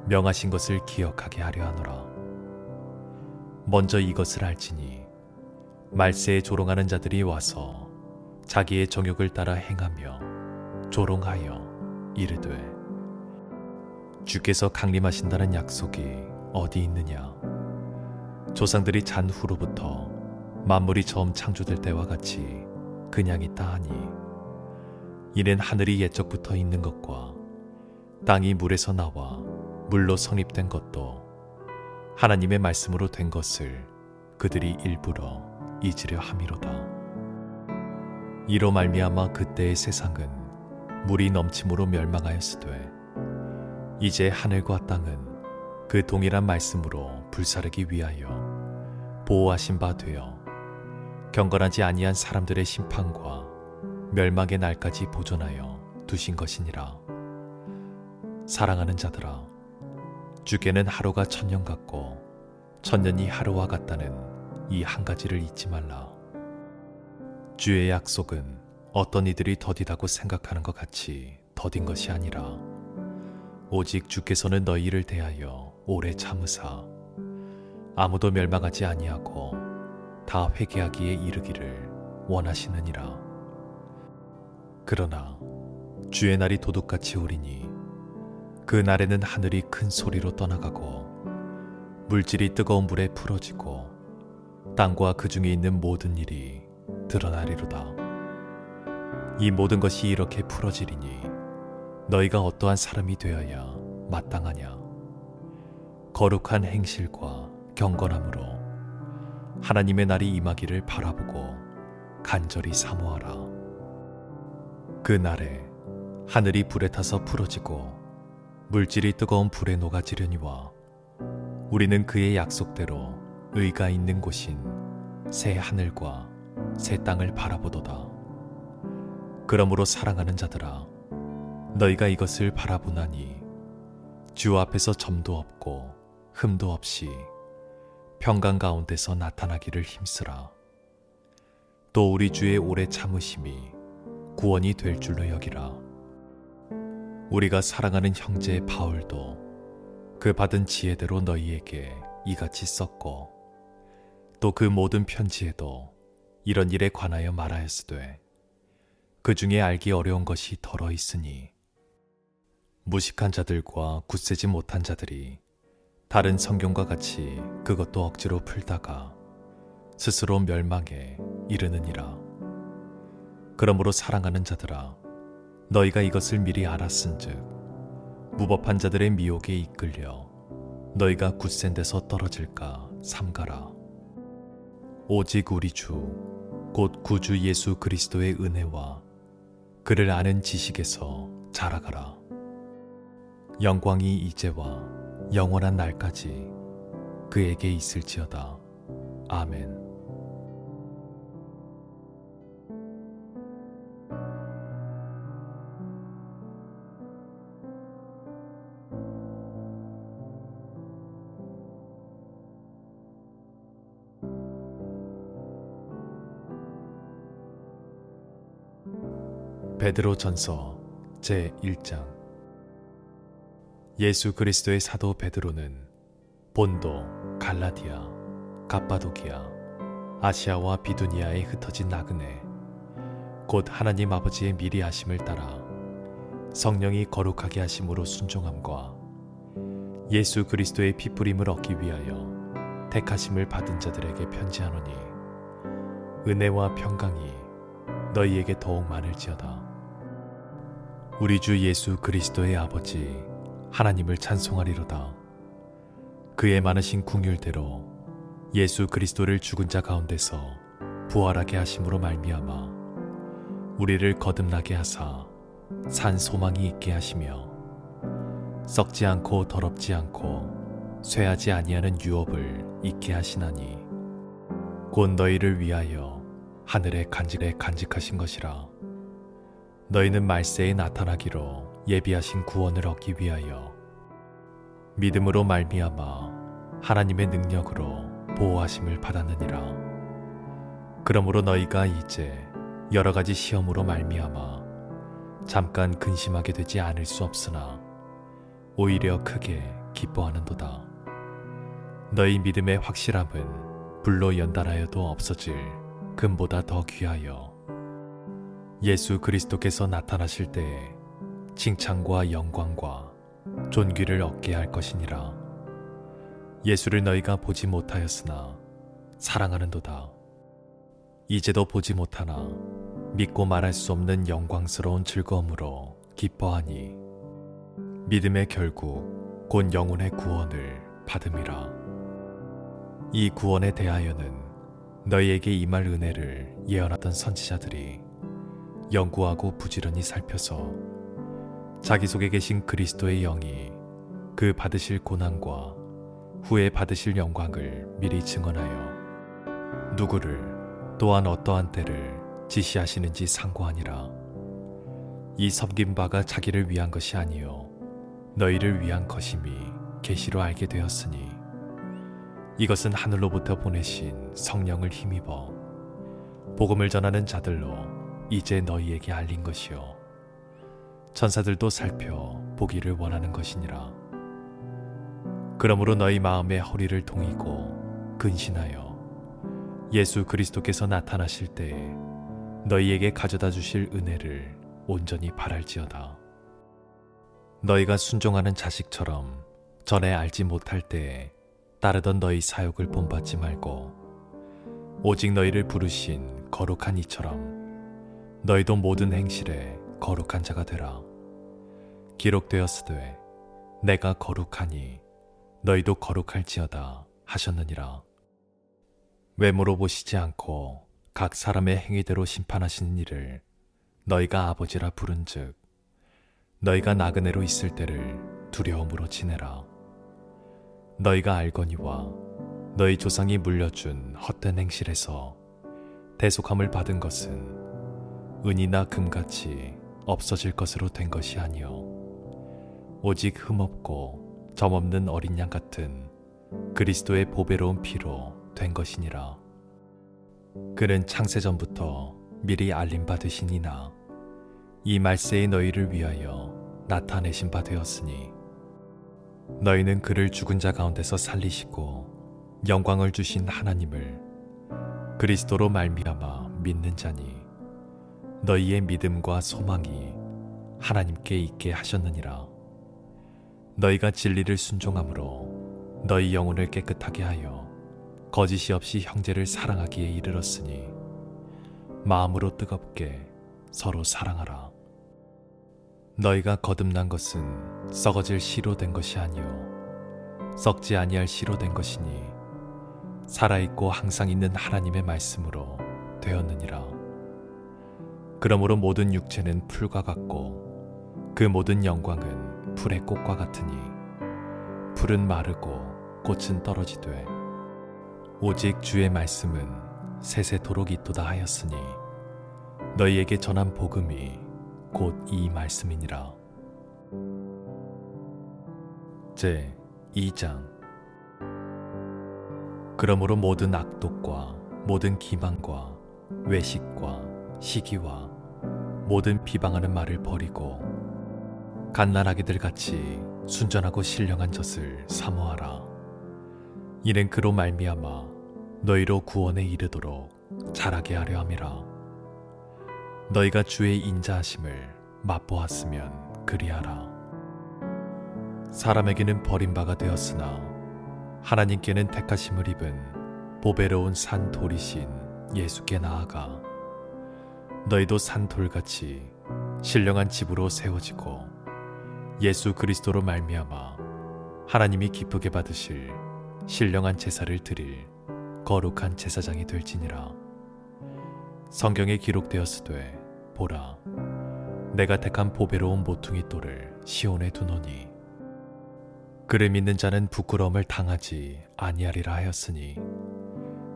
명하신 것을 기억하게 하려 하노라. 먼저 이것을 알지니 말세에 조롱하는 자들이 와서 자기의 정욕을 따라 행하며 조롱하여 이르되 주께서 강림하신다는 약속이 어디 있느냐. 조상들이 잔 후로부터 만물이 처음 창조될 때와 같이 그냥 있다 하니 이는 하늘이 옛적부터 있는 것과 땅이 물에서 나와 물로 성립된 것도 하나님의 말씀으로 된 것을 그들이 일부러 잊으려 함이로다. 이로 말미암아 그때의 세상은 물이 넘침으로 멸망하였으되 이제 하늘과 땅은 그 동일한 말씀으로 불사르기 위하여 보호하신 바 되어 경건하지 아니한 사람들의 심판과 멸망의 날까지 보존하여 두신 것이니라. 사랑하는 자들아, 주께는 하루가 천년 같고 천년이 하루와 같다는 이 한 가지를 잊지 말라. 주의 약속은 어떤 이들이 더디다고 생각하는 것 같이 더딘 것이 아니라 오직 주께서는 너희를 대하여 오래 참으사 아무도 멸망하지 아니하고 다 회개하기에 이르기를 원하시느니라. 그러나 주의 날이 도둑같이 오리니 그 날에는 하늘이 큰 소리로 떠나가고 물질이 뜨거운 불에 풀어지고 땅과 그 중에 있는 모든 일이 드러나리로다. 이 모든 것이 이렇게 풀어지리니 너희가 어떠한 사람이 되어야 마땅하냐. 거룩한 행실과 경건함으로 하나님의 날이 임하기를 바라보고 간절히 사모하라. 그 날에 하늘이 불에 타서 풀어지고 물질이 뜨거운 불에 녹아지려니와 우리는 그의 약속대로 의가 있는 곳인 새 하늘과 새 땅을 바라보도다. 그러므로 사랑하는 자들아, 너희가 이것을 바라보나니 주 앞에서 점도 없고 흠도 없이 평강 가운데서 나타나기를 힘쓰라. 또 우리 주의 오래 참으심이 구원이 될 줄로 여기라. 우리가 사랑하는 형제 바울도 그 받은 지혜대로 너희에게 이같이 썼고 또 그 모든 편지에도 이런 일에 관하여 말하였으되 그 중에 알기 어려운 것이 덜어 있으니 무식한 자들과 굳세지 못한 자들이 다른 성경과 같이 그것도 억지로 풀다가 스스로 멸망에 이르느니라. 그러므로 사랑하는 자들아, 너희가 이것을 미리 알았은즉 무법한 자들의 미혹에 이끌려 너희가 굳센 데서 떨어질까 삼가라. 오직 우리 주 곧 구주 예수 그리스도의 은혜와 그를 아는 지식에서 자라가라. 영광이 이제와 영원한 날까지 그에게 있을지어다. 아멘. 베드로 전서 제1장. 예수 그리스도의 사도 베드로는 본도, 갈라디아, 갑바도기아, 아시아와 비두니아에 흩어진 나그네 곧 하나님 아버지의 미리 하심을 따라 성령이 거룩하게 하심으로 순종함과 예수 그리스도의 피뿌림을 얻기 위하여 택하심을 받은 자들에게 편지하노니 은혜와 평강이 너희에게 더욱 많을지어다. 우리 주 예수 그리스도의 아버지 하나님을 찬송하리로다. 그의 많으신 궁율대로 예수 그리스도를 죽은 자 가운데서 부활하게 하심으로 말미암아 우리를 거듭나게 하사 산 소망이 있게 하시며 썩지 않고 더럽지 않고 쇠하지 아니하는 유업을 잊게 하시나니 곧 너희를 위하여 하늘에 간직하신 것이라. 너희는 말세에 나타나기로 예비하신 구원을 얻기 위하여 믿음으로 말미암아 하나님의 능력으로 보호하심을 받았느니라. 그러므로 너희가 이제 여러 가지 시험으로 말미암아 잠깐 근심하게 되지 않을 수 없으나 오히려 크게 기뻐하는도다. 너희 믿음의 확실함은 불로 연단하여도 없어질 금보다 더 귀하여 예수 그리스도께서 나타나실 때에 칭찬과 영광과 존귀를 얻게 할 것이니라. 예수를 너희가 보지 못하였으나 사랑하는도다. 이제도 보지 못하나 믿고 말할 수 없는 영광스러운 즐거움으로 기뻐하니 믿음의 결국 곧 영혼의 구원을 받음이라. 이 구원에 대하여는 너희에게 임할 은혜를 예언하던 선지자들이 연구하고 부지런히 살펴서 자기 속에 계신 그리스도의 영이 그 받으실 고난과 후에 받으실 영광을 미리 증언하여 누구를 또한 어떠한 때를 지시하시는지 상고하니라. 이 섬긴 바가 자기를 위한 것이 아니요 너희를 위한 것임이 계시로 알게 되었으니 이것은 하늘로부터 보내신 성령을 힘입어 복음을 전하는 자들로 이제 너희에게 알린 것이요 천사들도 살펴 보기를 원하는 것이니라. 그러므로 너희 마음의 허리를 동이고 근신하여 예수 그리스도께서 나타나실 때에 너희에게 가져다 주실 은혜를 온전히 바랄지어다. 너희가 순종하는 자식처럼 전에 알지 못할 때에 따르던 너희 사욕을 본받지 말고 오직 너희를 부르신 거룩한 이처럼 너희도 모든 행실에 거룩한 자가 되라. 기록되었으되 내가 거룩하니 너희도 거룩할지어다 하셨느니라. 외모로 보시지 않고 각 사람의 행위대로 심판하시는 이를 너희가 아버지라 부른즉 너희가 나그네로 있을 때를 두려움으로 지내라. 너희가 알거니와 너희 조상이 물려준 헛된 행실에서 대속함을 받은 것은 은이나 금같이 없어질 것으로 된 것이 아니요 오직 흠없고 점없는 어린 양 같은 그리스도의 보배로운 피로 된 것이니라. 그는 창세전부터 미리 알림 받으시니나 이 말세의 너희를 위하여 나타내신 바 되었으니 너희는 그를 죽은 자 가운데서 살리시고 영광을 주신 하나님을 그리스도로 말미암아 믿는 자니 너희의 믿음과 소망이 하나님께 있게 하셨느니라. 너희가 진리를 순종함으로 너희 영혼을 깨끗하게 하여 거짓이 없이 형제를 사랑하기에 이르렀으니 마음으로 뜨겁게 서로 사랑하라. 너희가 거듭난 것은 썩어질 씨로 된 것이 아니요 썩지 아니할 씨로 된 것이니 살아있고 항상 있는 하나님의 말씀으로 되었느니라. 그러므로 모든 육체는 풀과 같고 그 모든 영광은 풀의 꽃과 같으니 풀은 마르고 꽃은 떨어지되 오직 주의 말씀은 세세토록 있도다 하였으니 너희에게 전한 복음이 곧 이 말씀이니라. 제 2장. 그러므로 모든 악독과 모든 기망과 외식과 시기와 모든 비방하는 말을 버리고 갓난아기들 같이 순전하고 신령한 젖을 사모하라. 이는 그로 말미암아 너희로 구원에 이르도록 자라게 하려 함이라. 너희가 주의 인자하심을 맛보았으면 그리하라. 사람에게는 버림바가 되었으나 하나님께는 택하심을 입은 보배로운 산 돌이신 예수께 나아가 너희도 산 돌같이 신령한 집으로 세워지고 예수 그리스도로 말미암아 하나님이 기쁘게 받으실 신령한 제사를 드릴 거룩한 제사장이 될지니라. 성경에 기록되었으되 보라, 내가 택한 보배로운 모퉁이 돌을 시온에 두노니 그를 믿는 자는 부끄러움을 당하지 아니하리라 하였으니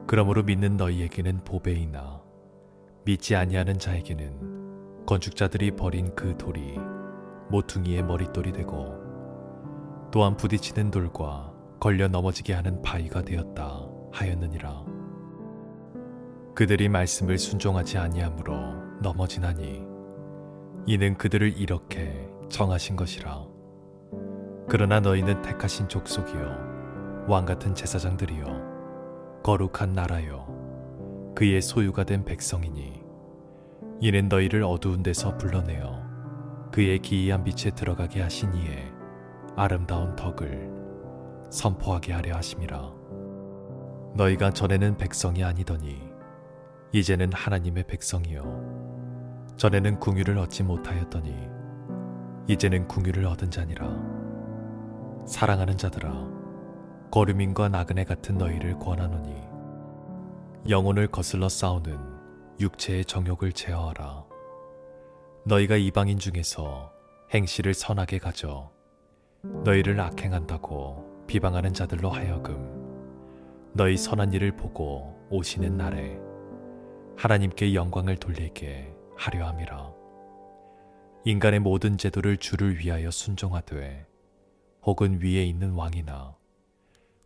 그러므로 믿는 너희에게는 보배이나 믿지 아니하는 자에게는 건축자들이 버린 그 돌이 모퉁이의 머릿돌이 되고 또한 부딪히는 돌과 걸려 넘어지게 하는 바위가 되었다 하였느니라. 그들이 말씀을 순종하지 아니하므로 넘어지나니 이는 그들을 이렇게 정하신 것이라. 그러나 너희는 택하신 족속이요 왕같은 제사장들이요 거룩한 나라요 그의 소유가 된 백성이니 이는 너희를 어두운 데서 불러내어 그의 기이한 빛에 들어가게 하신 이에 아름다운 덕을 선포하게 하려 하심이라. 너희가 전에는 백성이 아니더니 이제는 하나님의 백성이요 전에는 궁유를 얻지 못하였더니 이제는 궁유를 얻은 자니라. 사랑하는 자들아, 거류민과 나그네 같은 너희를 권하노니 영혼을 거슬러 싸우는 육체의 정욕을 제어하라. 너희가 이방인 중에서 행실을 선하게 가져 너희를 악행한다고 비방하는 자들로 하여금 너희 선한 일을 보고 오시는 날에 하나님께 영광을 돌리게 하려 함이라. 인간의 모든 제도를 주를 위하여 순종하되 혹은 위에 있는 왕이나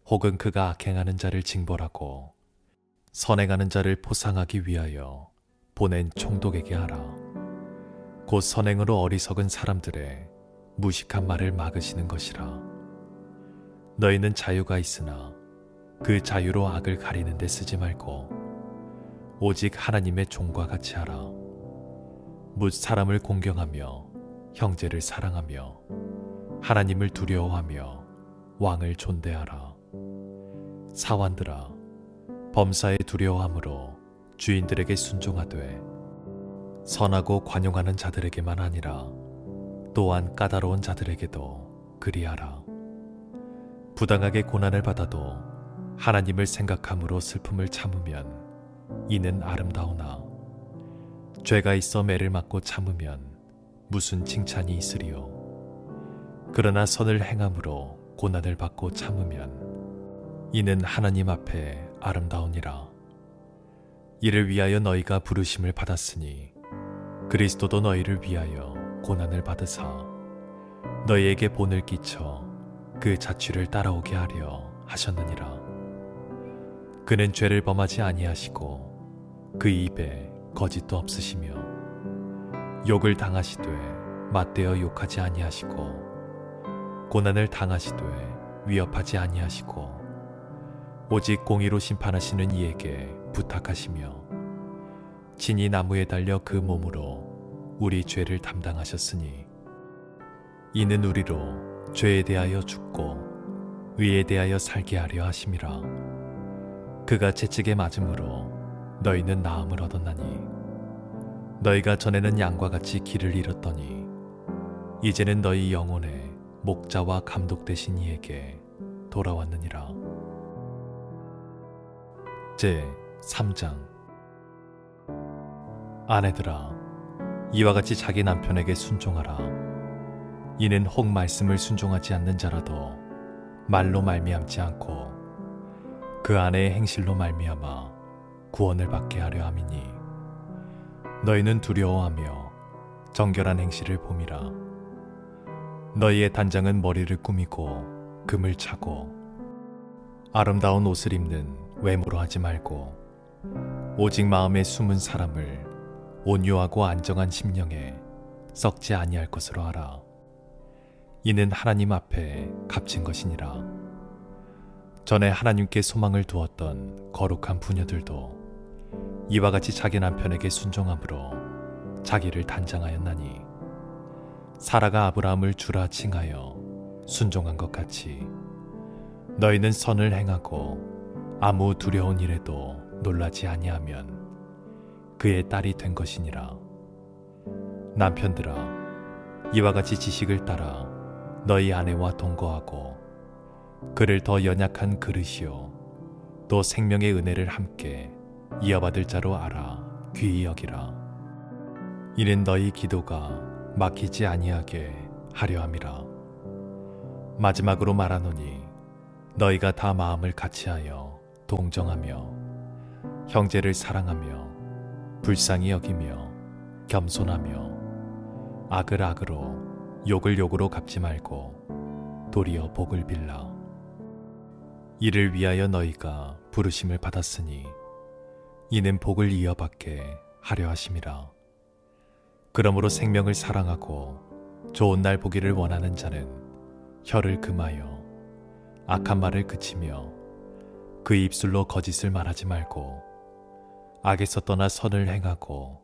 혹은 그가 악행하는 자를 징벌하고 선행하는 자를 포상하기 위하여 보낸 총독에게 하라. 곧 선행으로 어리석은 사람들의 무식한 말을 막으시는 것이라. 너희는 자유가 있으나 그 자유로 악을 가리는 데 쓰지 말고 오직 하나님의 종과 같이 하라. 뭇 사람을 공경하며 형제를 사랑하며 하나님을 두려워하며 왕을 존대하라. 사환들아, 범사에 두려워함으로 주인들에게 순종하되 선하고 관용하는 자들에게만 아니라 또한 까다로운 자들에게도 그리하라. 부당하게 고난을 받아도 하나님을 생각함으로 슬픔을 참으면 이는 아름다우나 죄가 있어 매를 맞고 참으면 무슨 칭찬이 있으리요. 그러나 선을 행함으로 고난을 받고 참으면 이는 하나님 앞에 아름다우니라. 이를 위하여 너희가 부르심을 받았으니 그리스도도 너희를 위하여 고난을 받으사 너희에게 본을 끼쳐 그 자취를 따라오게 하려 하셨느니라. 그는 죄를 범하지 아니하시고 그 입에 거짓도 없으시며 욕을 당하시되 맞대어 욕하지 아니하시고 고난을 당하시되 위협하지 아니하시고 오직 공의로 심판하시는 이에게 부탁하시며 친히 나무에 달려 그 몸으로 우리 죄를 담당하셨으니 이는 우리로 죄에 대하여 죽고 의에 대하여 살게 하려 하심이라. 그가 채찍에 맞음으로 너희는 나음을 얻었나니 너희가 전에는 양과 같이 길을 잃었더니 이제는 너희 영혼의 목자와 감독 되신 이에게 돌아왔느니라. 제 3장. 아내들아, 이와 같이 자기 남편에게 순종하라. 이는 혹 말씀을 순종하지 않는 자라도 말로 말미암지 않고 그 아내의 행실로 말미암아 구원을 받게 하려 함이니 너희는 두려워하며 정결한 행실을 봄이라. 너희의 단장은 머리를 꾸미고 금을 차고 아름다운 옷을 입는 외모로 하지 말고 오직 마음에 숨은 사람을 온유하고 안정한 심령에 썩지 아니할 것으로 하라. 이는 하나님 앞에 값진 것이니라. 전에 하나님께 소망을 두었던 거룩한 부녀들도 이와 같이 자기 남편에게 순종함으로 자기를 단장하였나니 사라가 아브라함을 주라 칭하여 순종한 것 같이 너희는 선을 행하고 아무 두려운 일에도 놀라지 아니하면 그의 딸이 된 것이니라. 남편들아, 이와 같이 지식을 따라 너희 아내와 동거하고 그를 더 연약한 그릇이요 또 생명의 은혜를 함께 이어받을 자로 알아 귀히 여기라. 이는 너희 기도가 막히지 아니하게 하려 함이라. 마지막으로 말하노니 너희가 다 마음을 같이하여 동정하며 형제를 사랑하며 불쌍히 여기며 겸손하며 악을 악으로 욕을 욕으로 갚지 말고 도리어 복을 빌라. 이를 위하여 너희가 부르심을 받았으니 이는 복을 이어받게 하려 하심이라. 그러므로 생명을 사랑하고 좋은 날 보기를 원하는 자는 혀를 금하여 악한 말을 그치며 그 입술로 거짓을 말하지 말고 악에서 떠나 선을 행하고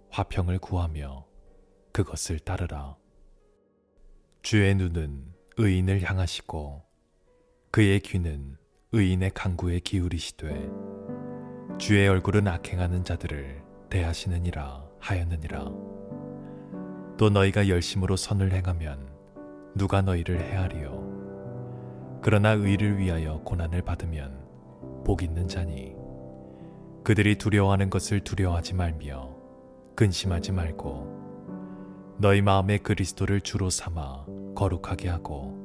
화평을 구하며 그것을 따르라. 주의 눈은 의인을 향하시고 그의 귀는 의인의 간구에 기울이시되 주의 얼굴은 악행하는 자들을 대하시느니라 하였느니라. 또 너희가 열심으로 선을 행하면 누가 너희를 해하리요. 그러나 의를 위하여 고난을 받으면 복 있는 자니 그들이 두려워하는 것을 두려워하지 말며 근심하지 말고 너희 마음에 그리스도를 주로 삼아 거룩하게 하고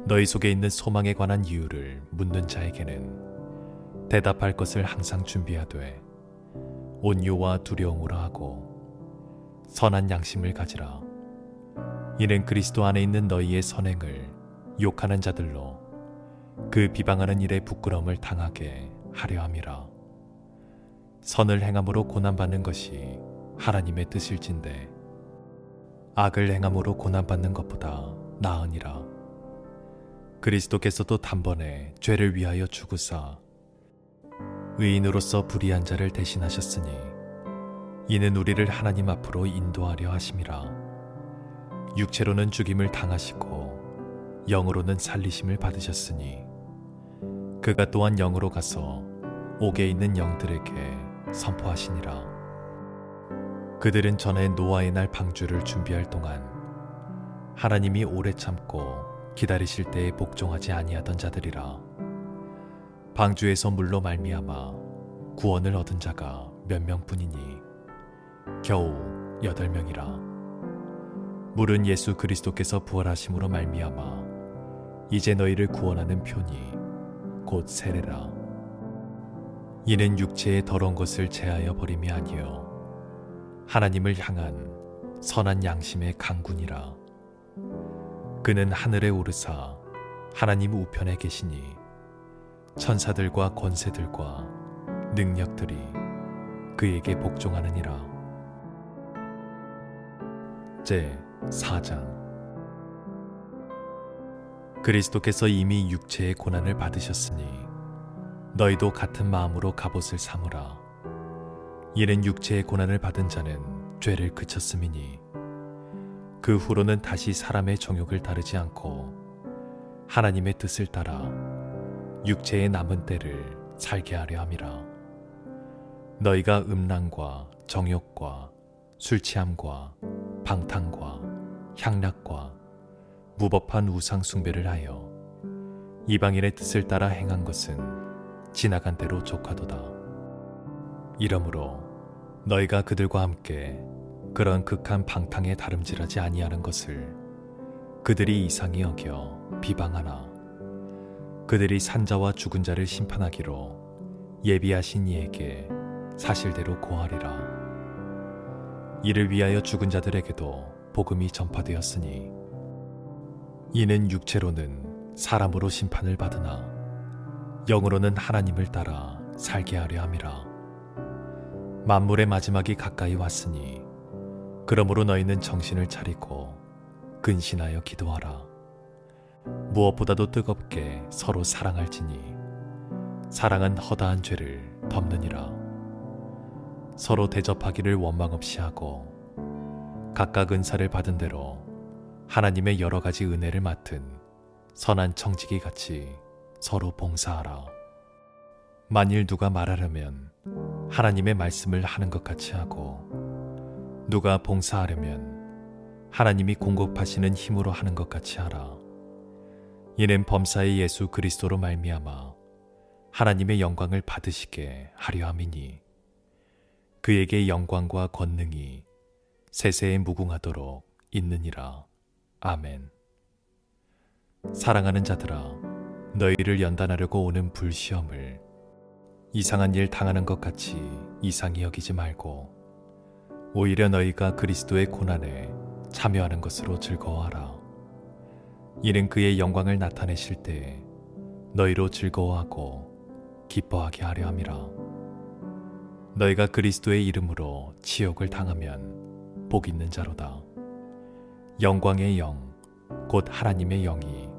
너희 속에 있는 소망에 관한 이유를 묻는 자에게는 대답할 것을 항상 준비하되 온유와 두려움으로 하고 선한 양심을 가지라. 이는 그리스도 안에 있는 너희의 선행을 욕하는 자들로 그 비방하는 일에 부끄러움을 당하게 하려 함이라. 선을 행함으로 고난받는 것이 하나님의 뜻일진데 악을 행함으로 고난받는 것보다 나으니라. 그리스도께서도 단번에 죄를 위하여 죽으사 의인으로서 불의한 자를 대신하셨으니 이는 우리를 하나님 앞으로 인도하려 하심이라. 육체로는 죽임을 당하시고 영으로는 살리심을 받으셨으니 그가 또한 영으로 가서 옥에 있는 영들에게 선포하시니라. 그들은 전에 노아의 날 방주를 준비할 동안 하나님이 오래 참고 기다리실 때에 복종하지 아니하던 자들이라. 방주에서 물로 말미암아 구원을 얻은 자가 몇 명뿐이니 겨우 8명이라. 물은 예수 그리스도께서 부활하심으로 말미암아 이제 너희를 구원하는 표니 곧 세례라. 이는 육체의 더러운 것을 제하여 버림이 아니요 하나님을 향한 선한 양심의 강군이라. 그는 하늘에 오르사 하나님 우편에 계시니 천사들과 권세들과 능력들이 그에게 복종하느니라. 제 4장. 그리스도께서 이미 육체의 고난을 받으셨으니 너희도 같은 마음으로 갑옷을 삼으라. 이는 육체의 고난을 받은 자는 죄를 그쳤음이니 그 후로는 다시 사람의 정욕을 따르지 않고 하나님의 뜻을 따라 육체의 남은 때를 살게 하려 함이라. 너희가 음란과 정욕과 술 취함과 방탕과 향락과 무법한 우상 숭배를 하여 이방인의 뜻을 따라 행한 것은 지나간 대로 족하도다. 이러므로 너희가 그들과 함께 그런 극한 방탕에 다름질하지 아니하는 것을 그들이 이상히 여겨 비방하나 그들이 산자와 죽은 자를 심판하기로 예비하신 이에게 사실대로 고하리라. 이를 위하여 죽은 자들에게도 복음이 전파되었으니 이는 육체로는 사람으로 심판을 받으나 영으로는 하나님을 따라 살게 하려 함이라. 만물의 마지막이 가까이 왔으니 그러므로 너희는 정신을 차리고 근신하여 기도하라. 무엇보다도 뜨겁게 서로 사랑할지니 사랑은 허다한 죄를 덮느니라. 서로 대접하기를 원망 없이 하고 각각 은사를 받은 대로 하나님의 여러 가지 은혜를 맡은 선한 청지기 같이 서로 봉사하라. 만일 누가 말하려면 하나님의 말씀을 하는 것 같이 하고 누가 봉사하려면 하나님이 공급하시는 힘으로 하는 것 같이 하라. 이는 범사의 예수 그리스도로 말미암아 하나님의 영광을 받으시게 하려 함이니 그에게 영광과 권능이 세세에 무궁하도록 있느니라. 아멘. 사랑하는 자들아, 너희를 연단하려고 오는 불시험을 이상한 일 당하는 것 같이 이상히 여기지 말고 오히려 너희가 그리스도의 고난에 참여하는 것으로 즐거워하라. 이는 그의 영광을 나타내실 때에 너희로 즐거워하고 기뻐하게 하려 함이라. 너희가 그리스도의 이름으로 치욕을 당하면 복 있는 자로다. 영광의 영, 곧 하나님의 영이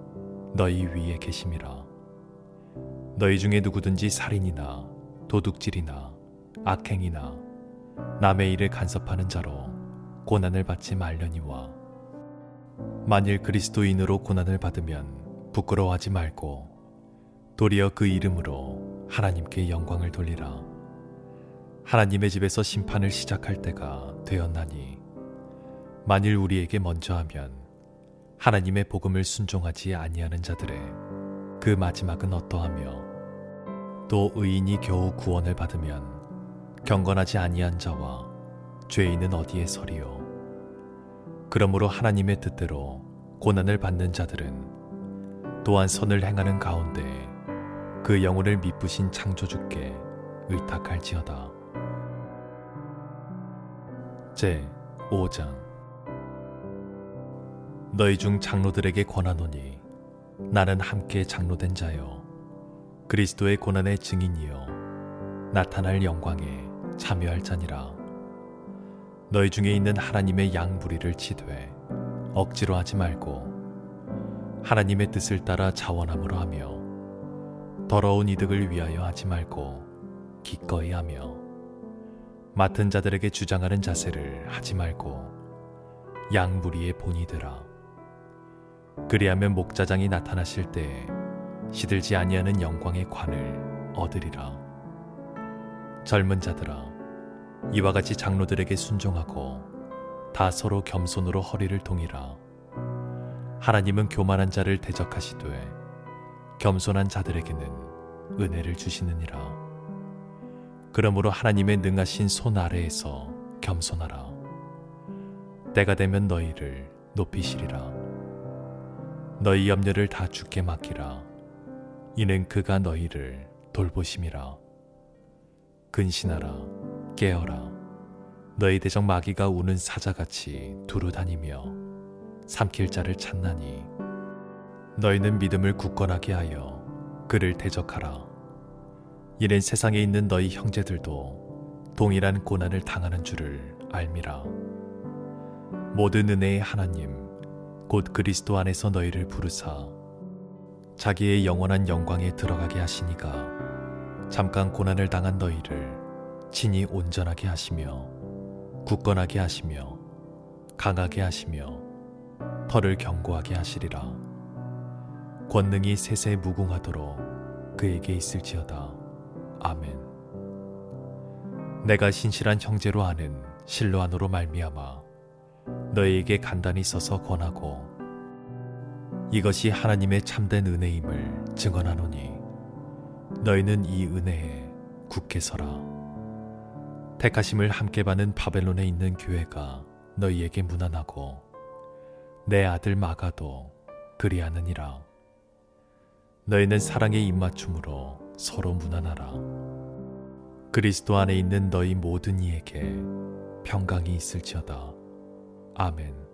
너희 위에 계심이라. 너희 중에 누구든지 살인이나 도둑질이나 악행이나 남의 일을 간섭하는 자로 고난을 받지 말려니와 만일 그리스도인으로 고난을 받으면 부끄러워하지 말고 도리어 그 이름으로 하나님께 영광을 돌리라. 하나님의 집에서 심판을 시작할 때가 되었나니 만일 우리에게 먼저 하면 하나님의 복음을 순종하지 아니하는 자들의 그 마지막은 어떠하며 또 의인이 겨우 구원을 받으면 경건하지 아니한 자와 죄인은 어디에 서리요. 그러므로 하나님의 뜻대로 고난을 받는 자들은 또한 선을 행하는 가운데 그 영혼을 미쁘신 창조주께 의탁할지어다. 제 5장. 너희 중 장로들에게 권하노니 나는 함께 장로된 자요 그리스도의 고난의 증인이요 나타날 영광에 참여할 자니라. 너희 중에 있는 하나님의 양 무리를 치되 억지로 하지 말고 하나님의 뜻을 따라 자원함으로 하며 더러운 이득을 위하여 하지 말고 기꺼이 하며 맡은 자들에게 주장하는 자세를 하지 말고 양 무리의 본이 되라. 그리하면 목자장이 나타나실 때에 시들지 아니하는 영광의 관을 얻으리라. 젊은 자들아, 이와 같이 장로들에게 순종하고 다 서로 겸손으로 허리를 동이라. 하나님은 교만한 자를 대적하시되 겸손한 자들에게는 은혜를 주시느니라. 그러므로 하나님의 능하신 손 아래에서 겸손하라. 때가 되면 너희를 높이시리라. 너희 염려를 다 주께 맡기라. 이는 그가 너희를 돌보심이라. 근신하라. 깨어라. 너희 대적 마귀가 우는 사자같이 두루 다니며 삼킬 자를 찾나니 너희는 믿음을 굳건하게 하여 그를 대적하라. 이는 세상에 있는 너희 형제들도 동일한 고난을 당하는 줄을 알미라. 모든 은혜의 하나님 곧 그리스도 안에서 너희를 부르사 자기의 영원한 영광에 들어가게 하시니가 잠깐 고난을 당한 너희를 친히 온전하게 하시며 굳건하게 하시며 강하게 하시며 털을 견고하게 하시리라. 권능이 세세 무궁하도록 그에게 있을지어다. 아멘. 내가 신실한 형제로 아는 실로안으로 말미암아 너희에게 간단히 써서 권하고 이것이 하나님의 참된 은혜임을 증언하노니 너희는 이 은혜에 굳게 서라. 택하심을 함께 받는 바벨론에 있는 교회가 너희에게 문안하고 내 아들 마가도 그리하느니라. 너희는 사랑의 입맞춤으로 서로 문안하라. 그리스도 안에 있는 너희 모든 이에게 평강이 있을지어다. 아멘.